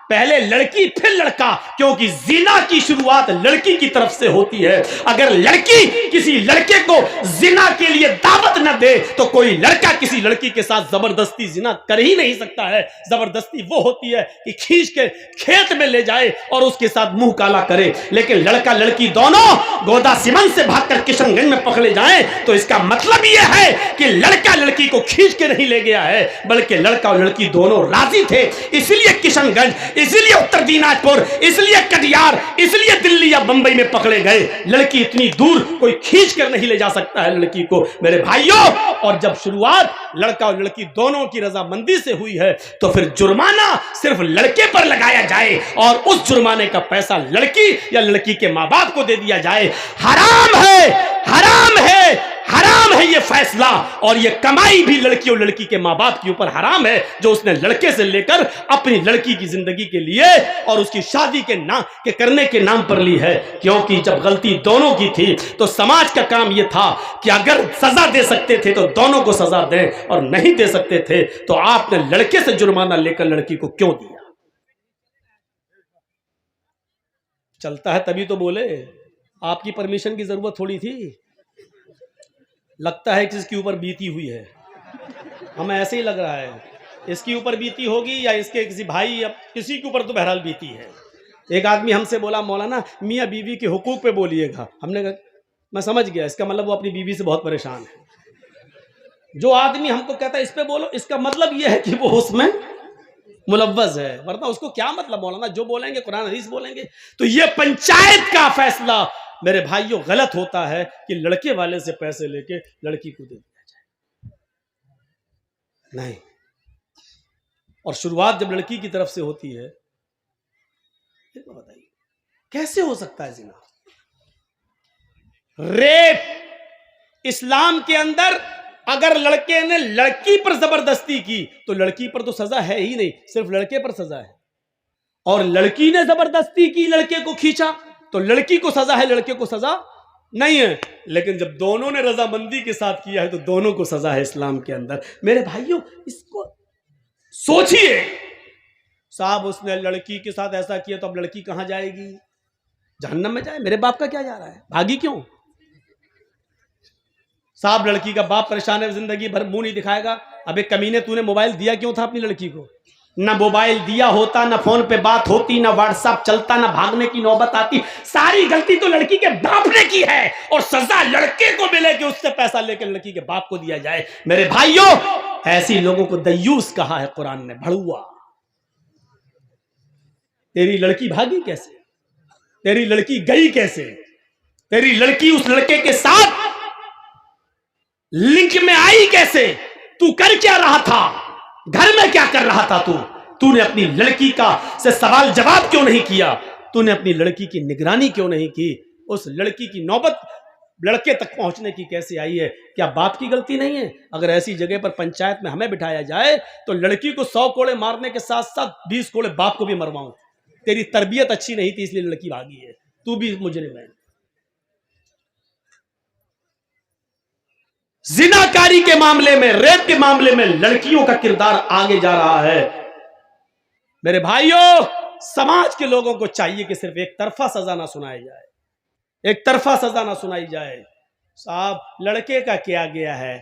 پہلے لڑکی پھر لڑکا, کیونکہ زنا کی شروعات لڑکی کی طرف سے ہوتی ہے. اگر لڑکی کسی لڑکے کو زنا کے لیے دعوت نہ دے تو کوئی لڑکا کسی لڑکی کے ساتھ زبردستی زنا کر ہی نہیں سکتا ہے. زبردستی وہ ہوتی ہے کہ کھینچ کے کھیت میں لے جائے اور اس کے ساتھ منہ کالا کرے, لیکن لڑکا لڑکی دونوں گودا سمن سے بھاگ کر کشن گنج میں پکڑے جائیں تو اس کا مطلب یہ ہے کہ لڑکا لڑکی کو کھینچ کے نہیں لے گیا ہے, بلکہ لڑکا اور لڑکی دونوں راضی تھے. اسی لیے کشن گنج, اس لیے اتر دیناج پور, اس لیے کٹیہار, اس لیے دلی یا بمبئی میں پکڑے گئے. لڑکی اتنی دور کوئی کھینچ کر نہیں لے جا سکتا ہے لڑکی کو, میرے بھائیوں. اور جب شروعات لڑکا اور لڑکی دونوں کی رضامندی سے ہوئی ہے تو پھر جرمانہ صرف لڑکے پر لگایا جائے اور اس جرمانے کا پیسہ لڑکی یا لڑکی کے ماں باپ کو دے دیا جائے. حرام ہے, حرام ہے, حرام ہے یہ فیصلہ. اور یہ کمائی بھی لڑکی اور لڑکی کے ماں باپ کے اوپر حرام ہے, جو اس نے لڑکے سے لے کر اپنی لڑکی کی زندگی کے لیے اور اس کی شادی کے کرنے کے نام پر لی ہے. کیونکہ جب غلطی دونوں کی تھی تو سماج کا کام یہ تھا کہ اگر سزا دے سکتے تھے تو دونوں کو سزا دیں, اور نہیں دے سکتے تھے تو آپ نے لڑکے سے جرمانہ لے کر لڑکی کو کیوں دیا؟ چلتا ہے تبھی تو بولے. آپ کی پرمیشن کی ضرورت تھوڑی تھی. لگتا ہے کہ اس کے اوپر بیتی ہوئی ہے, ہمیں ایسے ہی لگ رہا ہے. اس کے اوپر بیتی ہوگی یا اس کے کسی بھائی یا کسی کے اوپر تو بہرحال بیتی ہے. ایک آدمی ہم سے بولا, مولانا میاں بیوی کے حقوق پہ بولیے گا. ہم نے کہا میں سمجھ گیا, اس کا مطلب وہ اپنی بیوی سے بہت پریشان ہے. جو آدمی ہم کو کہتا ہے اس پہ بولو, اس کا مطلب یہ ہے کہ وہ اس میں ملوث ہے, ورنہ اس کو کیا مطلب مولانا جو بولیں گے قرآن حدیث بولیں گے. تو یہ پنچایت کا فیصلہ میرے بھائیوں غلط ہوتا ہے کہ لڑکے والے سے پیسے لے کے لڑکی کو دے دیا جائے. نہیں. اور شروعات جب لڑکی کی طرف سے ہوتی ہے, بتائیے کیسے ہو سکتا ہے زنا؟ ریپ اسلام کے اندر اگر لڑکے نے لڑکی پر زبردستی کی تو لڑکی پر تو سزا ہے ہی نہیں, صرف لڑکے پر سزا ہے. اور لڑکی نے زبردستی کی, لڑکے کو کھینچا تو لڑکی کو سزا ہے, لڑکے کو سزا نہیں ہے. لیکن جب دونوں نے رضامندی کے ساتھ کیا ہے تو دونوں کو سزا ہے اسلام کے اندر. میرے بھائیوں اس کو سوچئے. صاحب اس نے لڑکی کے ساتھ ایسا کیا تو اب لڑکی کہاں جائے گی؟ جہنم میں جائے. میرے باپ کا کیا جا رہا ہے, بھاگی کیوں؟ صاحب لڑکی کا باپ پریشان ہے, زندگی بھر منہ نہیں دکھائے گا. ابے کمینے تو نے موبائل دیا کیوں تھا اپنی لڑکی کو؟ نہ موبائل دیا ہوتا, نہ فون پہ بات ہوتی, نہ واٹس ایپ چلتا, نہ بھاگنے کی نوبت آتی. ساری غلطی تو لڑکی کے باپ نے کی ہے, اور سزا لڑکے کو ملے کہ اس سے پیسہ لے کے لڑکی کے باپ کو دیا جائے. میرے بھائیوں ایسی لوگوں کو دیوس کہا ہے قرآن نے, بھڑوا. تیری لڑکی بھاگی کیسے؟ تیری لڑکی گئی کیسے؟ تیری لڑکی اس لڑکے کے ساتھ لنک میں آئی کیسے؟ تو کر کیا رہا تھا؟ گھر میں کیا کر رہا تھا؟ تو نے اپنی لڑکی کا سے سوال جواب کیوں نہیں کیا؟ تو نے اپنی لڑکی کی نگرانی کیوں نہیں کی؟ اس لڑکی کی نوبت لڑکے تک پہنچنے کی کیسے آئی ہے؟ کیا باپ کی غلطی نہیں ہے؟ اگر ایسی جگہ پر پنچایت میں ہمیں بٹھایا جائے تو لڑکی کو 100 کوڑے مارنے کے ساتھ ساتھ 20 کوڑے باپ کو بھی مرواؤں. تیری تربیت اچھی نہیں تھی اس لیے لڑکی بھاگی ہے, تو بھی مجرم ہے. زناکاری کے معاملے میں, ریپ کے معاملے میں لڑکیوں کا کردار آگے جا رہا ہے. میرے بھائیوں سماج کے لوگوں کو چاہیے کہ صرف ایک طرفہ سزا نہ سنائی جائے, ایک طرفہ سزا نہ سنائی جائے. صاحب لڑکے کا کیا گیا ہے,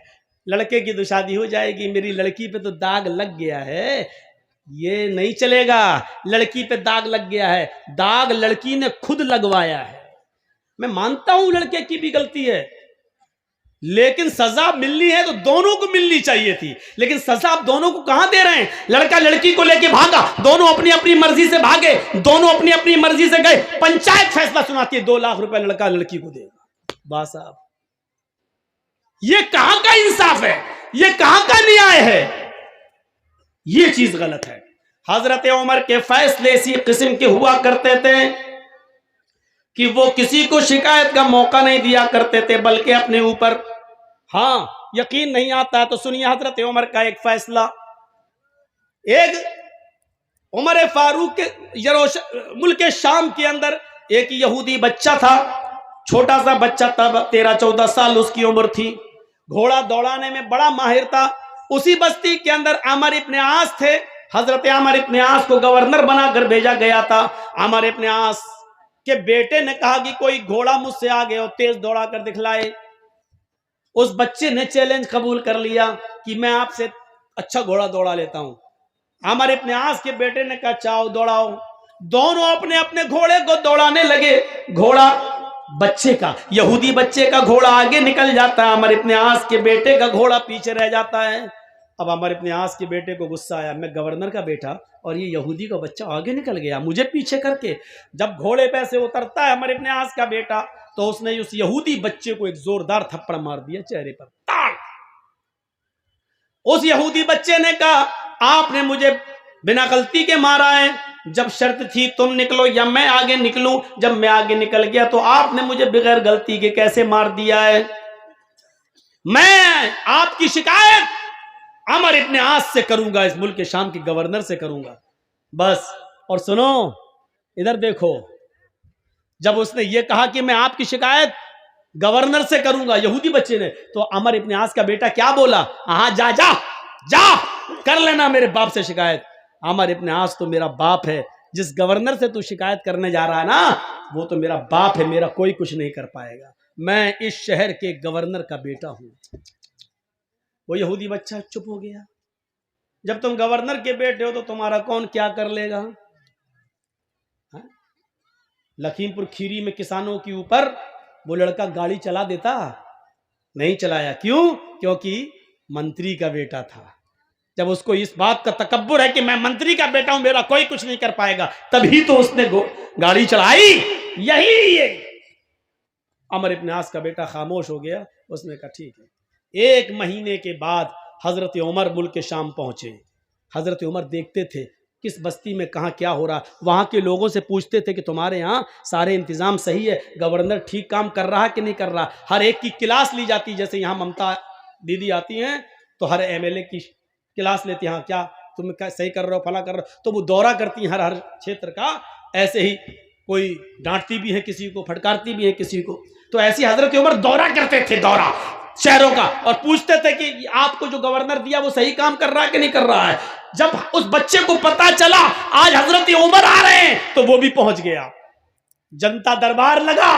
لڑکے کی تو شادی ہو جائے گی، میری لڑکی پہ تو داغ لگ گیا ہے، یہ نہیں چلے گا، لڑکی پہ داغ لگ گیا ہے، داغ لڑکی نے خود لگوایا ہے۔ میں مانتا ہوں لڑکے کی بھی غلطی ہے، لیکن سزا ملنی ہے تو دونوں کو ملنی چاہیے تھی، لیکن سزا آپ دونوں کو کہاں دے رہے ہیں؟ لڑکا لڑکی کو لے کے بھاگا، دونوں اپنی اپنی مرضی سے بھاگے، دونوں اپنی اپنی مرضی سے گئے، پنچایت فیصلہ سناتی ہے 2 لاکھ روپے لڑکا لڑکی کو دے گا۔ بس صاحب یہ کہاں کا انصاف ہے؟ یہ کہاں کا نیائے ہے؟ یہ چیز غلط ہے۔ حضرت عمر کے فیصلے اسی قسم کے ہوا کرتے تھے کہ وہ کسی کو شکایت کا موقع نہیں دیا کرتے تھے، بلکہ اپنے اوپر، ہاں یقین نہیں آتا تو سنیے حضرت عمر کا ایک فیصلہ۔ ایک عمر فاروق کے ملک شام کے اندر ایک یہودی بچہ تھا، چھوٹا سا بچہ تھا، 13-14 سال اس کی عمر تھی، گھوڑا دوڑانے میں بڑا ماہر تھا۔ اسی بستی کے اندر عامر ابن عاص تھے، حضرت عامر ابن عاص کو گورنر بنا کر بھیجا گیا تھا۔ عامر ابن عاص کے بیٹے نے کہا کہ کوئی گھوڑا مجھ سے آگے اور تیز دوڑا کر دکھلائے۔ اس بچے نے چیلنج قبول کر لیا کہ میں آپ سے اچھا گھوڑا دوڑا لیتا ہوں۔ عامر ابن عاص کے بیٹے نے کہا چاؤ دوڑاؤ، دونوں اپنے اپنے گھوڑے کو دوڑانے لگے۔ گھوڑا بچے کا، یہودی بچے کا گھوڑا آگے نکل جاتا ہے، عامر ابن عاص کے بیٹے کا گھوڑا پیچھے رہ جاتا ہے۔ اب عامر ابن عاص کے بیٹے کو غصہ آیا، میں گورنر کا بیٹا اور یہ یہودی کا بچہ آگے نکل گیا مجھے پیچھے کر کے۔ جب گھوڑے پہ سے اترتا ہے عامر ابن عاص کا بیٹا تو اس نے اس یہودی بچے کو ایک زوردار تھپڑ مار دیا چہرے پر، تاڑ۔ اس یہودی بچے نے کہا آپ نے مجھے بنا غلطی کے مارا ہے، جب شرط تھی تم نکلو یا میں آگے نکلوں، جب میں آگے نکل گیا تو آپ نے مجھے بغیر غلطی کے کیسے مار دیا ہے؟ میں آپ کی شکایت عامر ابن عاص سے کروں گا، اس ملک کے شام کے گورنر سے کروں گا۔ بس، اور سنو ادھر دیکھو، جب اس نے یہ کہا کہ میں آپ کی شکایت گورنر سے کروں گا یہودی بچے نے، تو عامر ابن عاص کا بیٹا کیا بولا؟ ہاں جا جا جا کر لینا میرے باپ سے شکایت۔ عامر ابن عاص تو میرا باپ ہے، جس گورنر سے تو شکایت کرنے جا رہا ہے نا وہ تو میرا باپ ہے، میرا کوئی کچھ نہیں کر پائے گا، میں اس شہر کے گورنر کا بیٹا ہوں۔ وہ یہودی بچہ چپ ہو گیا۔ جب تم گورنر کے بیٹے ہو تو تمہارا کون کیا کر لے گا؟ لکھیم پور کھیری میں کسانوں کے اوپر وہ لڑکا گاڑی چلا دیتا؟ نہیں چلایا، کیوں؟ کیونکہ منتری کا بیٹا تھا۔ جب اس کو اس بات کا تکبر ہے کہ میں منتری کا بیٹا ہوں، میرا کوئی کچھ نہیں کر پائے گا، تبھی تو اس نے گاڑی چلائی۔ یہی عامر ابن عاص کا بیٹا خاموش ہو گیا۔ اس نے کہا ٹھیک ہے۔ 1 مہینے کے بعد حضرت عمر ملک شام پہنچے۔ حضرت عمر دیکھتے تھے کس بستی میں کہاں کیا ہو رہا، وہاں کے لوگوں سے پوچھتے تھے کہ تمہارے یہاں سارے انتظام صحیح ہے، گورنر ٹھیک کام کر رہا کہ نہیں کر رہا۔ ہر ایک کی کلاس لی جاتی، جیسے یہاں ممتا دیدی آتی ہیں تو ہر ایم ایل اے کی کلاس لیتی ہیں، ہاں کیا تم صحیح کر رہے ہو، فلاں کر رہے ہو، تو وہ دورہ کرتی ہیں ہر چھیتر کا۔ ایسے ہی کوئی ڈانٹتی بھی ہے کسی کو، پھٹکارتی بھی ہے کسی کو، تو ایسی حضرت عمر دورہ کرتے تھے، دورہ شہروں کا، اور پوچھتے تھے کہ آپ کو جو گورنر دیا وہ صحیح کام کر رہا ہے کہ نہیں کر رہا ہے۔ جب اس بچے کو پتا چلا آج حضرت عمر آ رہے ہیں تو وہ بھی پہنچ گیا۔ جنتا دربار لگا،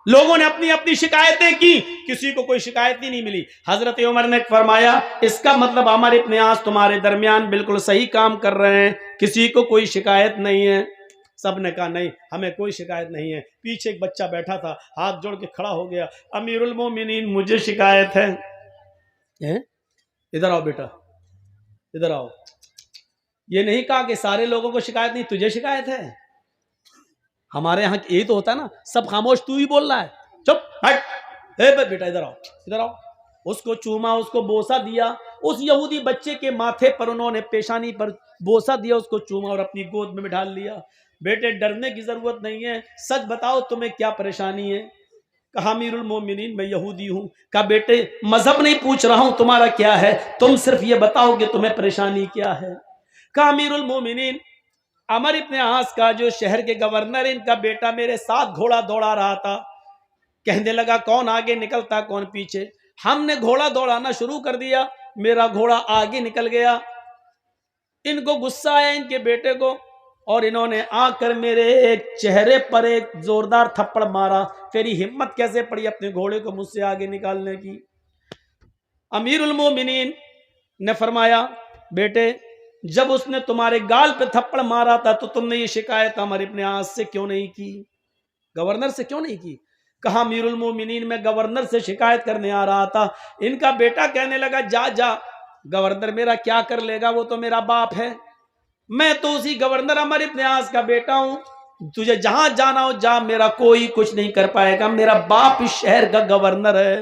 لوگوں نے اپنی اپنی شکایتیں کی، کسی کو کوئی شکایت ہی نہیں ملی۔ حضرت عمر نے فرمایا اس کا مطلب عامر ابن عاص تمہارے درمیان بالکل صحیح کام کر رہے ہیں، کسی کو کوئی شکایت نہیں ہے۔ سب نے کہا نہیں ہمیں کوئی شکایت نہیں ہے۔ پیچھے ایک بچہ بیٹھا تھا، ہاتھ جوڑ کے کھڑا ہو گیا، امیر المومنین مجھے شکایت ہے۔ ادھر آؤ بیٹا، ادھر آؤ۔ یہ نہیں کہا کہ سارے لوگوں کو شکایت نہیں، تجھے شکایت ہے۔ ہمارے یہاں یہی تو ہوتا ہے نا، سب خاموش، تو ہی بول رہا ہے، چپ ہٹ، اے بیٹا ادھر آؤ، ادھر آؤ۔ اس کو چوما، اس کو بوسہ دیا، اس یہودی بچے کے ماتھے پر انہوں نے پیشانی پر بوسہ دیا، اس کو چوما اور اپنی گود میں بٹھا لیا۔ بیٹے ڈرنے کی ضرورت نہیں ہے، سچ بتاؤ تمہیں کیا پریشانی ہے؟ کہا امیر المومنین میں یہودی ہوں۔ کہا بیٹے مذہب نہیں پوچھ رہا ہوں تمہارا کیا ہے، تم صرف یہ بتاؤ کہ تمہیں پریشانی کیا ہے۔ کہا امیر المومنین عامر ابن عاص کا جو شہر کے گورنر، ان کا بیٹا میرے ساتھ گھوڑا دوڑا رہا تھا، کہنے لگا کون آگے نکلتا کون پیچھے، ہم نے گھوڑا دوڑانا شروع کر دیا، میرا گھوڑا آگے نکل گیا، ان کو غصہ آیا ان کے بیٹے کو، اور انہوں نے آ کر میرے ایک چہرے پر ایک زوردار تھپڑ مارا۔ تیری ہمت کیسے پڑی اپنے گھوڑے کو مجھ سے آگے نکالنے کی؟ امیر المومنین نے فرمایا بیٹے جب اس نے تمہارے گال پہ تھپڑ مارا تھا تو تم نے یہ شکایت عمرو ابن عاص سے کیوں نہیں کی، گورنر سے کیوں نہیں کی؟ کہا امیر المومنین میں گورنر سے شکایت کرنے آ رہا تھا، ان کا بیٹا کہنے لگا جا جا، گورنر میرا کیا کر لے گا، وہ تو میرا باپ ہے، میں تو اسی گورنر عمرو ابن عاص کا بیٹا ہوں، تجھے جہاں جانا ہو جا، میرا کوئی کچھ نہیں کر پائے گا، میرا باپ اس شہر کا گورنر ہے۔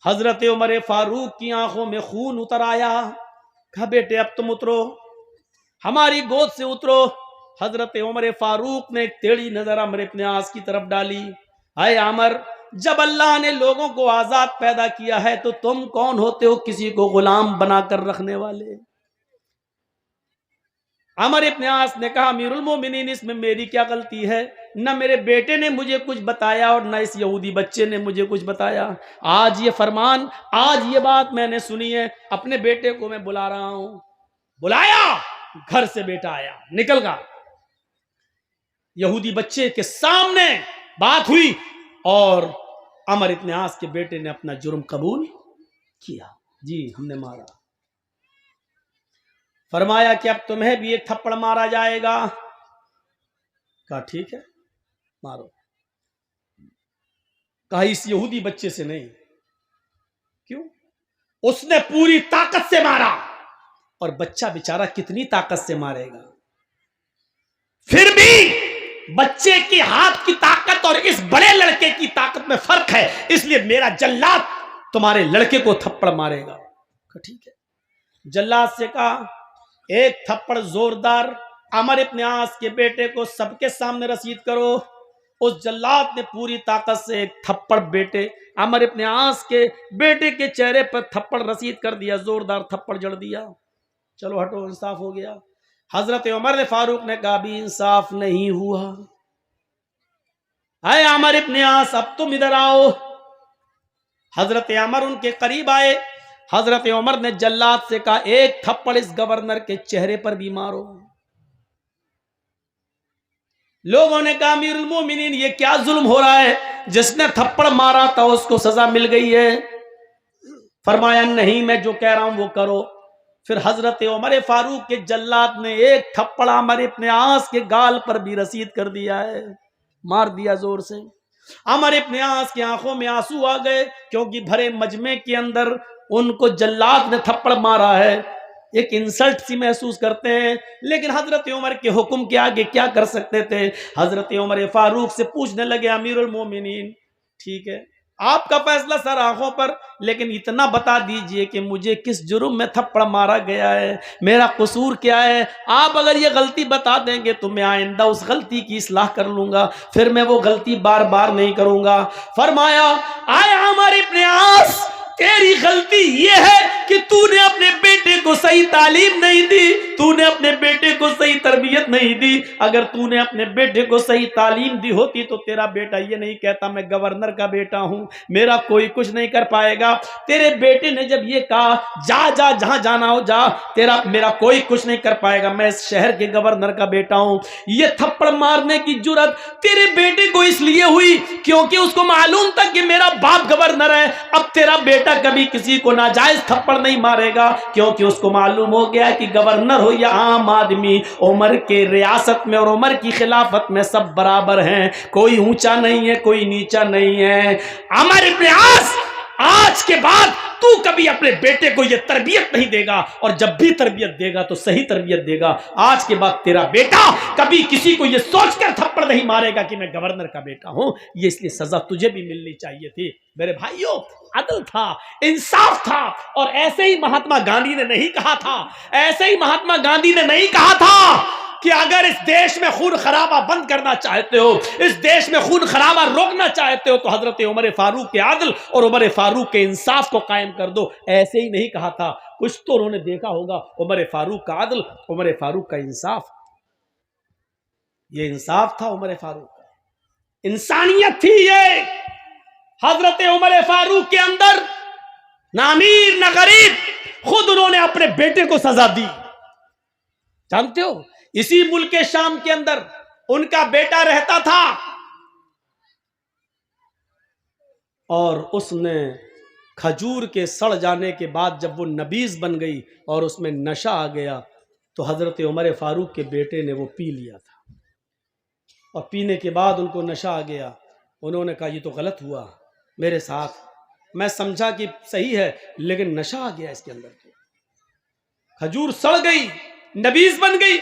حضرت عمر فاروق کی آنکھوں میں خون اتر آیا، کہا بیٹے اب تم اترو، ہماری گود سے اترو۔ حضرت عمر فاروق نے ایک ٹیڑھی نظر عمرو ابن عاص کی طرف ڈالی، اے عمر جب اللہ نے لوگوں کو آزاد پیدا کیا ہے تو تم کون ہوتے ہو کسی کو غلام بنا کر رکھنے والے؟ عمرو ابن عاص نے کہا امیر المومنین اس میں میری کیا غلطی ہے، نہ میرے بیٹے نے مجھے کچھ بتایا اور نہ اس یہودی بچے نے مجھے کچھ بتایا، آج یہ فرمان، آج یہ بات میں نے سنی ہے، اپنے بیٹے کو میں بلا رہا ہوں۔ بلایا، گھر سے بیٹا آیا، نکل گا، یہودی بچے کے سامنے بات ہوئی اور عمرو ابن عاص کے بیٹے نے اپنا جرم قبول کیا، جی ہم نے مارا۔ فرمایا کہ اب تمہیں بھی ایک تھپڑ مارا جائے گا، کہا ٹھیک ہے مارو، کہا اس یہودی بچے سے نہیں، کیوں؟ اس نے پوری طاقت سے مارا، اور بچہ بیچارہ کتنی طاقت سے مارے گا، پھر بھی بچے کی ہاتھ کی طاقت اور اس بڑے لڑکے کی طاقت میں فرق ہے، اس لیے میرا جلاد تمہارے لڑکے کو تھپڑ مارے گا، کہا ٹھیک ہے۔ جلاد سے کہا ایک تھپڑ زوردار عمرو ابن عاص کے بیٹے کو سب کے سامنے رسید کرو۔ اس جلاد نے پوری طاقت سے ایک تھپڑ بیٹے عمرو ابن عاص کے بیٹے کے چہرے پر تھپڑ رسید کر دیا، زوردار تھپڑ جڑ دیا، چلو ہٹو انصاف ہو گیا۔ حضرت عمر فاروق نے کہا بھی انصاف نہیں ہوا، اے عمرو ابن عاص اب تم ادھر آؤ۔ حضرت عمر ان کے قریب آئے، حضرت عمر نے جلاد سے کہا ایک تھپڑ اس گورنر کے چہرے پر بھی مارو۔ لوگوں نے کہا امیر المومنین یہ کیا ظلم ہو رہا ہے، جس نے تھپڑ مارا تھا اس کو سزا مل گئی ہے۔ فرمایا نہیں میں جو کہہ رہا ہوں وہ کرو۔ پھر حضرت عمر فاروق کے جلاد نے ایک تھپڑ عمرو ابن عاص کے گال پر بھی رسید کر دیا ہے، مار دیا زور سے۔ عمرو ابن عاص کی آنکھوں میں آنسو آ گئے، کیونکہ بھرے مجمع کے اندر ان کو جلاد نے تھپڑ مارا ہے، ایک انسلٹ سی محسوس کرتے ہیں، لیکن حضرت عمر کے حکم کے آگے کیا کر سکتے تھے۔ حضرت عمر فاروق سے پوچھنے لگے امیر المومنین ٹھیک ہے آپ کا فیصلہ سر آنکھوں پر، لیکن اتنا بتا دیجئے کہ مجھے کس جرم میں تھپڑ مارا گیا ہے، میرا قصور کیا ہے؟ آپ اگر یہ غلطی بتا دیں گے تو میں آئندہ اس غلطی کی اصلاح کر لوں گا، پھر میں وہ غلطی بار بار نہیں کروں گا۔ فرمایا اے عمرو ابن عاص تیری غلطی یہ ہے کہ تو نے اپنے بیٹے کو صحیح تعلیم نہیں دی، تو نے اپنے بیٹے کو صحیح تربیت نہیں دی۔ اگر تو نے اپنے بیٹے کو صحیح تعلیم دی ہوتی تو تیرا بیٹا یہ نہیں کہتا میں گورنر کا بیٹا ہوں، میرا کوئی کچھ نہیں کر پائے گا۔ تیرے بیٹے نے جب یہ کہا جا جا جہاں جانا ہو جا، میرا کوئی کچھ نہیں کر پائے گا، میں اس شہر کے گورنر کا بیٹا ہوں۔ یہ تھپڑ مارنے کی جرات تیرے بیٹے کو اس لیے ہوئی کیونکہ اس کو معلوم تھا کہ میرا باپ گورنر ہے۔ اب تیرا بیٹا کبھی کسی کو ناجائز تھپڑ نہیں مارے گا، کیونکہ اس کو معلوم ہو گیا کہ گورنر ہو یا عام آدمی، عمر کے ریاست میں اور عمر کی خلافت میں سب برابر ہیں، کوئی اونچا نہیں ہے کوئی نیچا نہیں ہے۔ عمرو ابن عاص آج کے بعد تو کبھی اپنے بیٹے کو یہ تربیت نہیں دے گا، اور جب بھی تربیت دے گا تو صحیح تربیت دے گا۔ آج کے بعد تیرا بیٹا کبھی کسی کو یہ سوچ کر تھپڑ نہیں مارے گا کہ میں گورنر کا بیٹا ہوں۔ یہ اس لیے سزا تجھے بھی ملنی چاہیے تھی۔ میرے بھائیوں عدل تھا، انصاف تھا، اور ایسے ہی مہاتما گاندھی نے نہیں کہا تھا، ایسے ہی مہاتما گاندھی نے نہیں کہا تھا کہ اگر اس دیش میں خون خرابہ بند کرنا چاہتے ہو، اس دیش میں خون خرابہ روکنا چاہتے ہو تو حضرت عمر فاروق کے عدل اور عمر فاروق کے انصاف کو قائم کر دو۔ ایسے ہی نہیں کہا تھا، کچھ تو انہوں نے دیکھا ہوگا، عمر فاروق کا عدل، عمر فاروق کا انصاف، یہ انصاف تھا عمر فاروق کا، انسانیت تھی یہ۔ حضرت عمر فاروق کے اندر نہ امیر نہ غریب، خود انہوں نے اپنے بیٹے کو سزا دی۔ جانتے ہو اسی ملک شام کے اندر ان کا بیٹا رہتا تھا، اور اس نے کھجور کے سڑ جانے کے بعد جب وہ نبیذ بن گئی اور اس میں نشہ آ گیا تو حضرت عمر فاروق کے بیٹے نے وہ پی لیا تھا، اور پینے کے بعد ان کو نشہ آ گیا۔ انہوں نے کہا یہ تو غلط ہوا میرے ساتھ، میں سمجھا کہ صحیح ہے لیکن نشہ آ گیا اس کے اندر، تو کھجور سڑ گئی، نبیذ بن گئی۔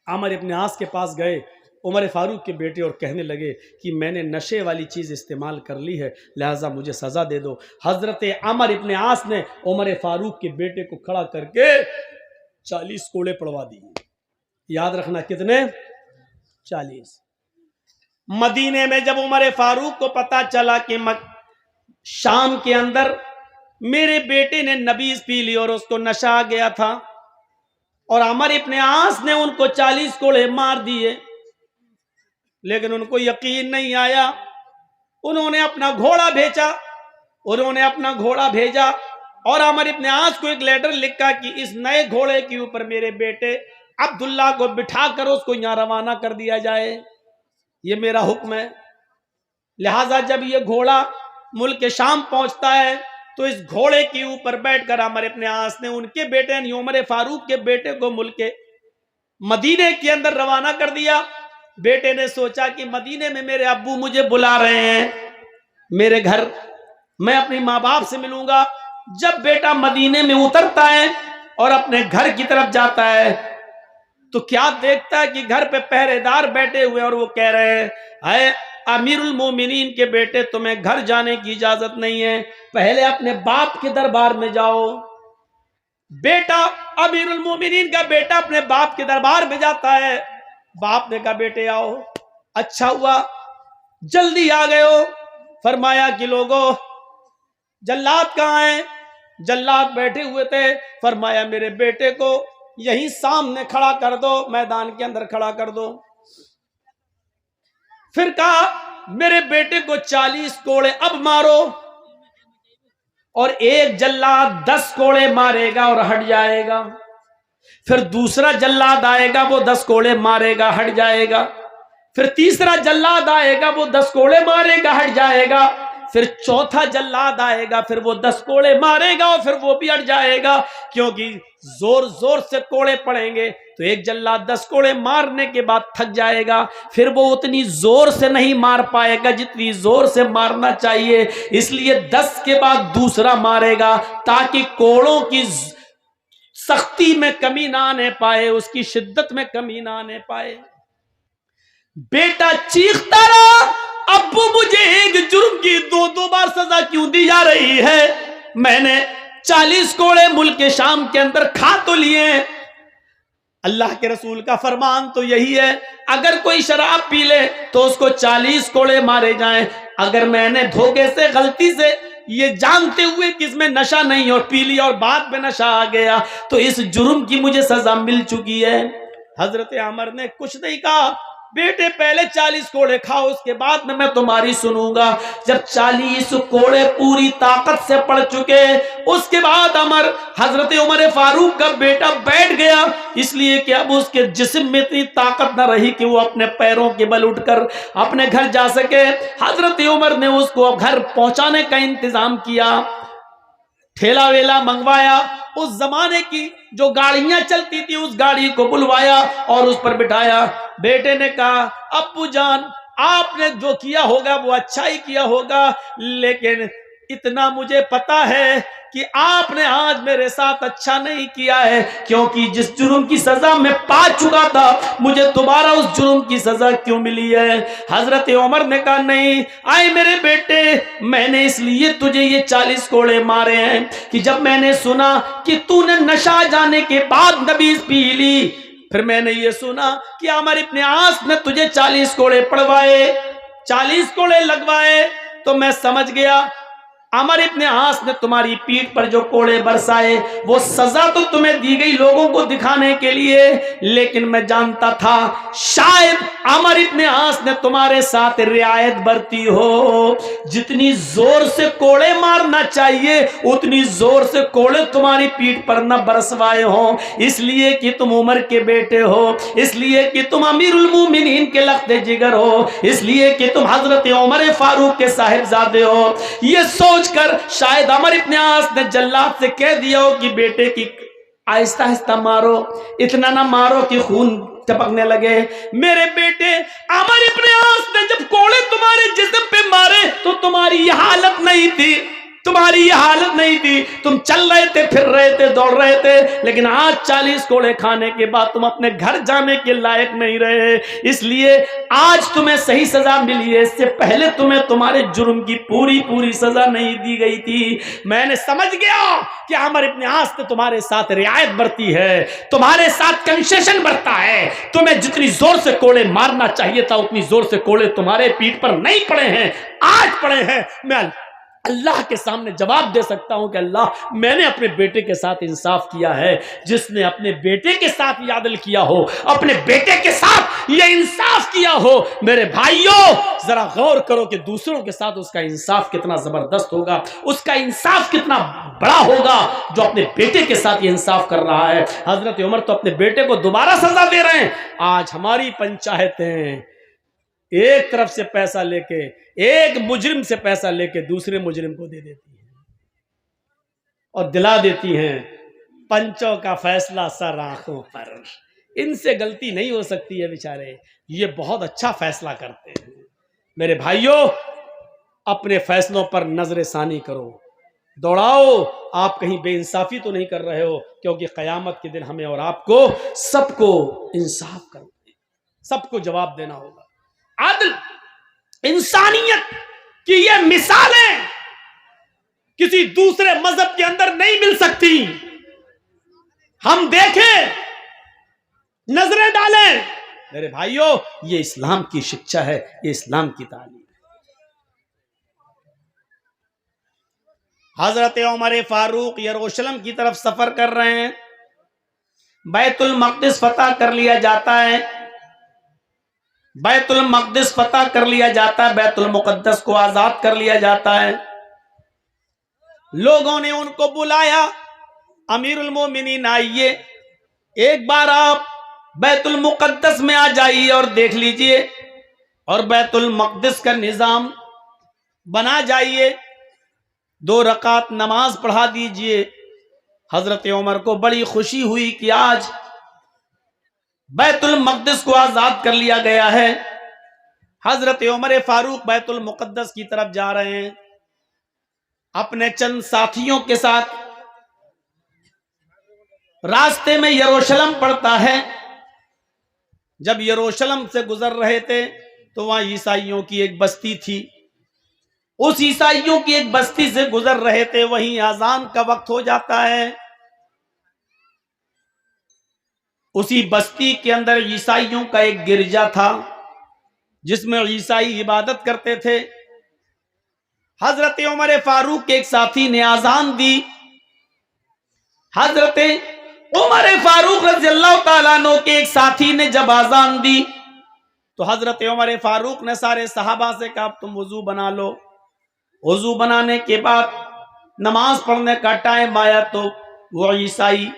عامر ابن عاص کے پاس گئے عمر فاروق کے بیٹے اور کہنے لگے کہ میں نے نشے والی چیز استعمال کر لی ہے، لہٰذا مجھے سزا دے دو۔ حضرت عامر ابن عاص نے عمر فاروق کے بیٹے کو کھڑا کر کے 40 کوڑے پڑوا دیے۔ یاد رکھنا کتنے؟ 40۔ مدینے میں جب عمر فاروق کو پتا چلا کہ شام کے اندر میرے بیٹے نے نبیذ پی لی اور اس کو نشہ آ گیا تھا، اور عمر ابن عاص نے ان کو 40 کوڑے مار دیے، لیکن ان کو یقین نہیں آیا۔ انہوں نے اپنا گھوڑا بھیجا اور عمر ابن عاص کو ایک لیٹر لکھا کہ اس نئے گھوڑے کے اوپر میرے بیٹے عبداللہ کو بٹھا کر اس کو یہاں روانہ کر دیا جائے، یہ میرا حکم ہے۔ لہٰذا جب یہ گھوڑا ملک شام پہنچتا ہے تو اس گھوڑے کے اوپر بیٹھ کر عمر ابن عاص نے ان کے بیٹے یعنی عمر فاروق کے بیٹے کو ملک مدینے کے اندر روانہ کر دیا۔ بیٹے نے سوچا کہ مدینے میں میرے ابو مجھے بلا رہے ہیں میرے گھر، میں اپنی ماں باپ سے ملوں گا۔ جب بیٹا مدینے میں اترتا ہے اور اپنے گھر کی طرف جاتا ہے تو کیا دیکھتا ہے کہ گھر پہ پہرے دار بیٹھے ہوئے اور وہ کہہ رہے ہیں اے امیر المومنین کے بیٹے تمہیں گھر جانے کی اجازت نہیں ہے، پہلے اپنے باپ کے دربار میں جاؤ۔ بیٹا امیر المومنین کا بیٹا اپنے باپ کے دربار میں جاتا ہے۔ باپ نے کہا بیٹے آؤ، اچھا ہوا جلدی آ گئے ہو۔ فرمایا کہ لوگوں جلاد کہاں ہیں؟ جلاد بیٹھے ہوئے تھے۔ فرمایا میرے بیٹے کو یہیں سامنے کھڑا کر دو، میدان کے اندر کھڑا کر دو۔ پھر کہا میرے بیٹے کو 40 کوڑے اب مارو، اور ایک جلاد 10 کوڑے مارے گا اور ہٹ جائے گا، پھر دوسرا جلاد آئے گا وہ 10 کوڑے مارے گا ہٹ جائے گا، پھر تیسرا جلاد آئے گا وہ 10 کوڑے مارے گا ہٹ جائے گا، پھر چوتھا جلاد آئے گا پھر وہ 10 کوڑے مارے گا اور پھر وہ بھی ہٹ جائے گا، کیونکہ زور زور سے کوڑے پڑیں گے تو ایک جلاد 10 کوڑے مارنے کے بعد تھک جائے گا، پھر وہ اتنی زور سے نہیں مار پائے گا جتنی زور سے مارنا چاہیے، اس لیے 10 کے بعد دوسرا مارے گا تاکہ کوڑوں کی سختی میں کمی نہ آنے پائے، اس کی شدت میں کمی نہ آنے پائے۔ بیٹا چیختا رہا ابو مجھے ایک جرم کی 2 بار سزا کیوں دی جا رہی ہے؟ میں نے 40 کوڑے ملک شام کے اندر کھا تو لیے، اللہ کے رسول کا فرمان تو یہی ہے اگر کوئی شراب پی لے تو اس کو 40 کوڑے مارے جائیں، اگر میں نے دھوکے سے غلطی سے یہ جانتے ہوئے کہ اس میں نشہ نہیں اور پی لیا اور بعد میں نشہ آ گیا تو اس جرم کی مجھے سزا مل چکی ہے۔ حضرت عمر نے کچھ نہیں کہا، بیٹے پہلے 40 کوڑے کھاؤ اس کے بعد میں تمہاری سنوں گا۔ جب 40 کوڑے پوری طاقت سے پڑ چکے اس کے بعد حضرت عمر فاروق کا بیٹا بیٹھ گیا، اس لیے کہ اب اس کے جسم میں اتنی طاقت نہ رہی کہ وہ اپنے پیروں کے بل اٹھ کر اپنے گھر جا سکے۔ حضرت عمر نے اس کو گھر پہنچانے کا انتظام کیا، ٹھیلا ویلا منگوایا، اس زمانے کی جو گاڑیاں چلتی تھی اس گاڑی کو بلوایا اور اس پر بٹھایا۔ بیٹے نے کہا ابو جان آپ نے جو کیا ہوگا وہ اچھا ہی کیا ہوگا، لیکن اتنا مجھے پتا ہے کہ آپ نے آج میرے ساتھ اچھا نہیں کیا ہے، کیونکہ جس جرم کی سزا میں پا چکا تھا مجھے دوبارہ اس جرم کی سزا کیوں ملی ہے؟ حضرت عمر نے کہا نہیں آئے میرے بیٹے، میں نے اس لیے تجھے یہ 40 کوڑے مارے ہیں کہ جب میں نے سنا کہ تو نے نشہ جانے کے بعد نبیذ پی لی، پھر میں نے یہ سنا کہ عمر ابن عاص نے تجھے 40 کوڑے پڑوائے، 40 کوڑے لگوائے، تو میں سمجھ گیا عمر ابن عاص نے تمہاری پیٹھ پر جو کوڑے برسائے وہ سزا تو تمہیں دی گئی لوگوں کو دکھانے کے لیے، لیکن میں جانتا تھا شاید عمر ابن عاص نے تمہارے ساتھ رعایت برتی ہو، جتنی زور سے کوڑے مارنا چاہیے اتنی زور سے کوڑے تمہاری پیٹھ پر نہ برسوائے ہوں، اس لیے کہ تم عمر کے بیٹے ہو، اس لیے کہ تم امیر المومنین کے لخت جگر ہو، اس لیے کہ تم حضرت عمر فاروق کے صاحبزادے ہو۔ یہ سوچ سوچ کر شاید عمر ابن عاص نے جلاد سے کہہ دیا ہو کہ بیٹے کی آہستہ آہستہ مارو، اتنا نہ مارو کہ خون ٹپکنے لگے۔ میرے بیٹے عمر ابن عاص نے جب کوڑے تمہارے جسم پہ مارے تو تمہاری یہ حالت نہیں تھی، تمہاری یہ حالت نہیں تھی، تم چل رہے تھے، پھر رہے تھے، دوڑ رہے تھے، لیکن آج 40 کوڑے کھانے کے بعد تم اپنے گھر جانے کے لائق نہیں رہے، اس لیے آج تمہیں صحیح سزا ملی ہے، اس سے پہلے تمہیں تمہارے جرم کی پوری سزا نہیں دی گئی تھی۔ میں نے سمجھ گیا کہ عمر ابن عاص نے تمہارے ساتھ رعایت برتی ہے، تمہارے ساتھ کنسیشن برتا ہے، تمہیں جتنی زور سے کوڑے مارنا چاہیے تھا اتنی زور سے کوڑے تمہارے پیٹھ پر نہیں پڑے ہیں، آج پڑے ہیں۔ میں اللہ کے سامنے جواب دے سکتا ہوں کہ اللہ، میں نے اپنے بیٹے کے ساتھ انصاف کیا ہے۔ جس نے اپنے بیٹے کے ساتھ یہ عدل کیا ہو، اپنے بیٹے کے ساتھ یہ انصاف کیا ہو، میرے بھائیوں ذرا غور کرو کہ دوسروں کے ساتھ اس کا انصاف کتنا زبردست ہوگا، اس کا انصاف کتنا بڑا ہوگا جو اپنے بیٹے کے ساتھ یہ انصاف کر رہا ہے۔ حضرت عمر تو اپنے بیٹے کو دوبارہ سزا دے رہے ہیں۔ آج ہماری پنچایتیں ایک طرف سے پیسہ لے کے، ایک مجرم سے پیسہ لے کے دوسرے مجرم کو دے دیتی ہیں اور دلا دیتی ہیں پنچوں کا فیصلہ سر آنکھوں پر۔ ان سے غلطی نہیں ہو سکتی ہے بیچارے، یہ بہت اچھا فیصلہ کرتے ہیں۔ میرے بھائیوں اپنے فیصلوں پر نظر ثانی کرو، دوڑاؤ، آپ کہیں بے انصافی تو نہیں کر رہے ہو، کیونکہ قیامت کے دن ہمیں اور آپ کو سب کو انصاف کرنا ہے، سب کو جواب دینا ہوگا۔ عدل، انسانیت کی یہ مثالیں کسی دوسرے مذہب کے اندر نہیں مل سکتی۔ ہم دیکھیں، نظریں ڈالیں، میرے بھائیوں یہ اسلام کی شکشا ہے، یہ اسلام کی تعلیم ہے۔ حضرت عمر فاروق یروشلم کی طرف سفر کر رہے ہیں، بیت المقدس فتح کر لیا جاتا ہے، بیت المقدس فتح کر لیا جاتا ہے، بیت المقدس کو آزاد کر لیا جاتا ہے۔ لوگوں نے ان کو بلایا، امیر المومنین آئیے، ایک بار آپ بیت المقدس میں آ جائیے اور دیکھ لیجئے، اور بیت المقدس کا نظام بنا جائیے، 2 رکعت نماز پڑھا دیجئے۔ حضرت عمر کو بڑی خوشی ہوئی کہ آج بیت المقدس کو آزاد کر لیا گیا ہے۔ حضرت عمر فاروق بیت المقدس کی طرف جا رہے ہیں اپنے چند ساتھیوں کے ساتھ۔ راستے میں یروشلم پڑتا ہے، جب یروشلم سے گزر رہے تھے تو وہاں عیسائیوں کی ایک بستی تھی، اس عیسائیوں کی ایک بستی سے گزر رہے تھے، وہیں اذان کا وقت ہو جاتا ہے۔ اسی بستی کے اندر عیسائیوں کا ایک گرجا تھا جس میں عیسائی عبادت کرتے تھے۔ حضرت عمر فاروق کے ایک ساتھی نے اذان دی۔ حضرت عمر فاروق رضی اللہ تعالیٰ عنہ کے ایک ساتھی نے جب اذان دی تو حضرت عمر فاروق نے سارے صحابہ سے کہا تم وضو بنا لو۔ وضو بنانے کے بعد نماز پڑھنے کا ٹائم آیا تو وہ عیسائی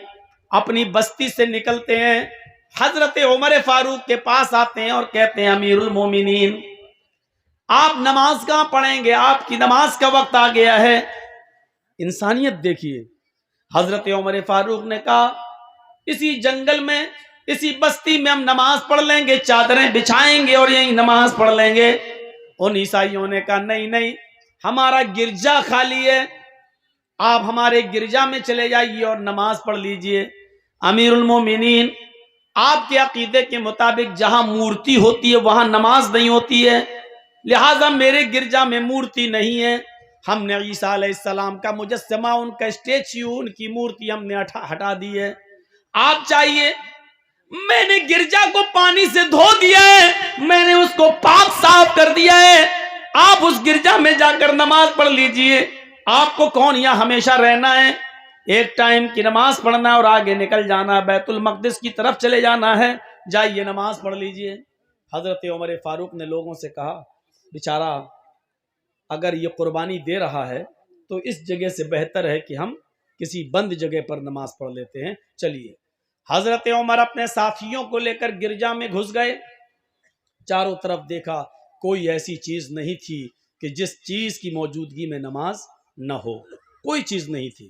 اپنی بستی سے نکلتے ہیں، حضرت عمر فاروق کے پاس آتے ہیں اور کہتے ہیں امیر المومنین آپ نماز کہاں پڑھیں گے، آپ کی نماز کا وقت آ گیا ہے۔ انسانیت دیکھیے، حضرت عمر فاروق نے کہا اسی جنگل میں، اسی بستی میں ہم نماز پڑھ لیں گے، چادریں بچھائیں گے اور یہیں نماز پڑھ لیں گے۔ ان عیسائیوں نے کہا نہیں، ہمارا گرجا خالی ہے، آپ ہمارے گرجا میں چلے جائیے اور نماز پڑھ لیجئے۔ امیر المومنین آپ کے عقیدے کے مطابق جہاں مورتی ہوتی ہے وہاں نماز نہیں ہوتی ہے، لہٰذا میرے گرجا میں مورتی نہیں ہے، ہم نے عیسیٰ علیہ السلام کا مجسمہ، ان کا اسٹیچو، ان کی مورتی ہم نے ہٹا دی ہے، آپ چاہیے میں نے گرجا کو پانی سے دھو دیا ہے، میں نے اس کو پاک صاف کر دیا ہے، آپ اس گرجا میں جا کر نماز پڑھ لیجئے، آپ کو کون یہاں ہمیشہ رہنا ہے، ایک ٹائم کی نماز پڑھنا اور آگے نکل جانا، بیت المقدس کی طرف چلے جانا ہے، جائیے نماز پڑھ لیجئے۔ حضرت عمر فاروق نے لوگوں سے کہا بیچارہ اگر یہ قربانی دے رہا ہے تو اس جگہ سے بہتر ہے کہ ہم کسی بند جگہ پر نماز پڑھ لیتے ہیں، چلیے۔ حضرت عمر اپنے ساتھیوں کو لے کر گرجا میں گھس گئے، چاروں طرف دیکھا کوئی ایسی چیز نہیں تھی کہ جس چیز کی موجودگی میں نماز نہ ہو، کوئی چیز نہیں تھی۔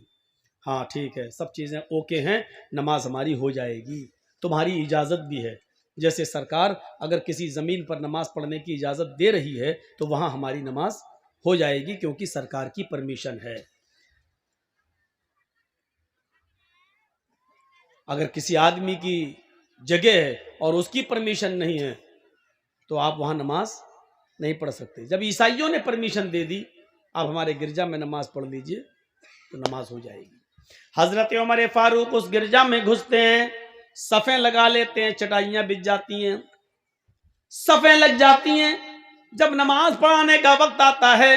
ہاں ٹھیک ہے، سب چیزیں اوکے ہیں، نماز ہماری ہو جائے گی، تمہاری اجازت بھی ہے۔ جیسے سرکار اگر کسی زمین پر نماز پڑھنے کی اجازت دے رہی ہے تو وہاں ہماری نماز ہو جائے گی، کیونکہ سرکار کی پرمیشن ہے۔ اگر کسی آدمی کی جگہ ہے اور اس کی پرمیشن نہیں ہے تو آپ وہاں نماز نہیں پڑھ سکتے۔ جب عیسائیوں نے پرمیشن دے دی آپ ہمارے گرجا میں نماز پڑھ لیجئے تو نماز ہو جائے گی۔ حضرت عمر فاروق اس گرجا میں گھستے ہیں، صفیں لگا لیتے ہیں، چٹائیاں بچھ جاتی ہیں، صفیں لگ جاتی ہیں۔ جب نماز پڑھانے کا وقت آتا ہے،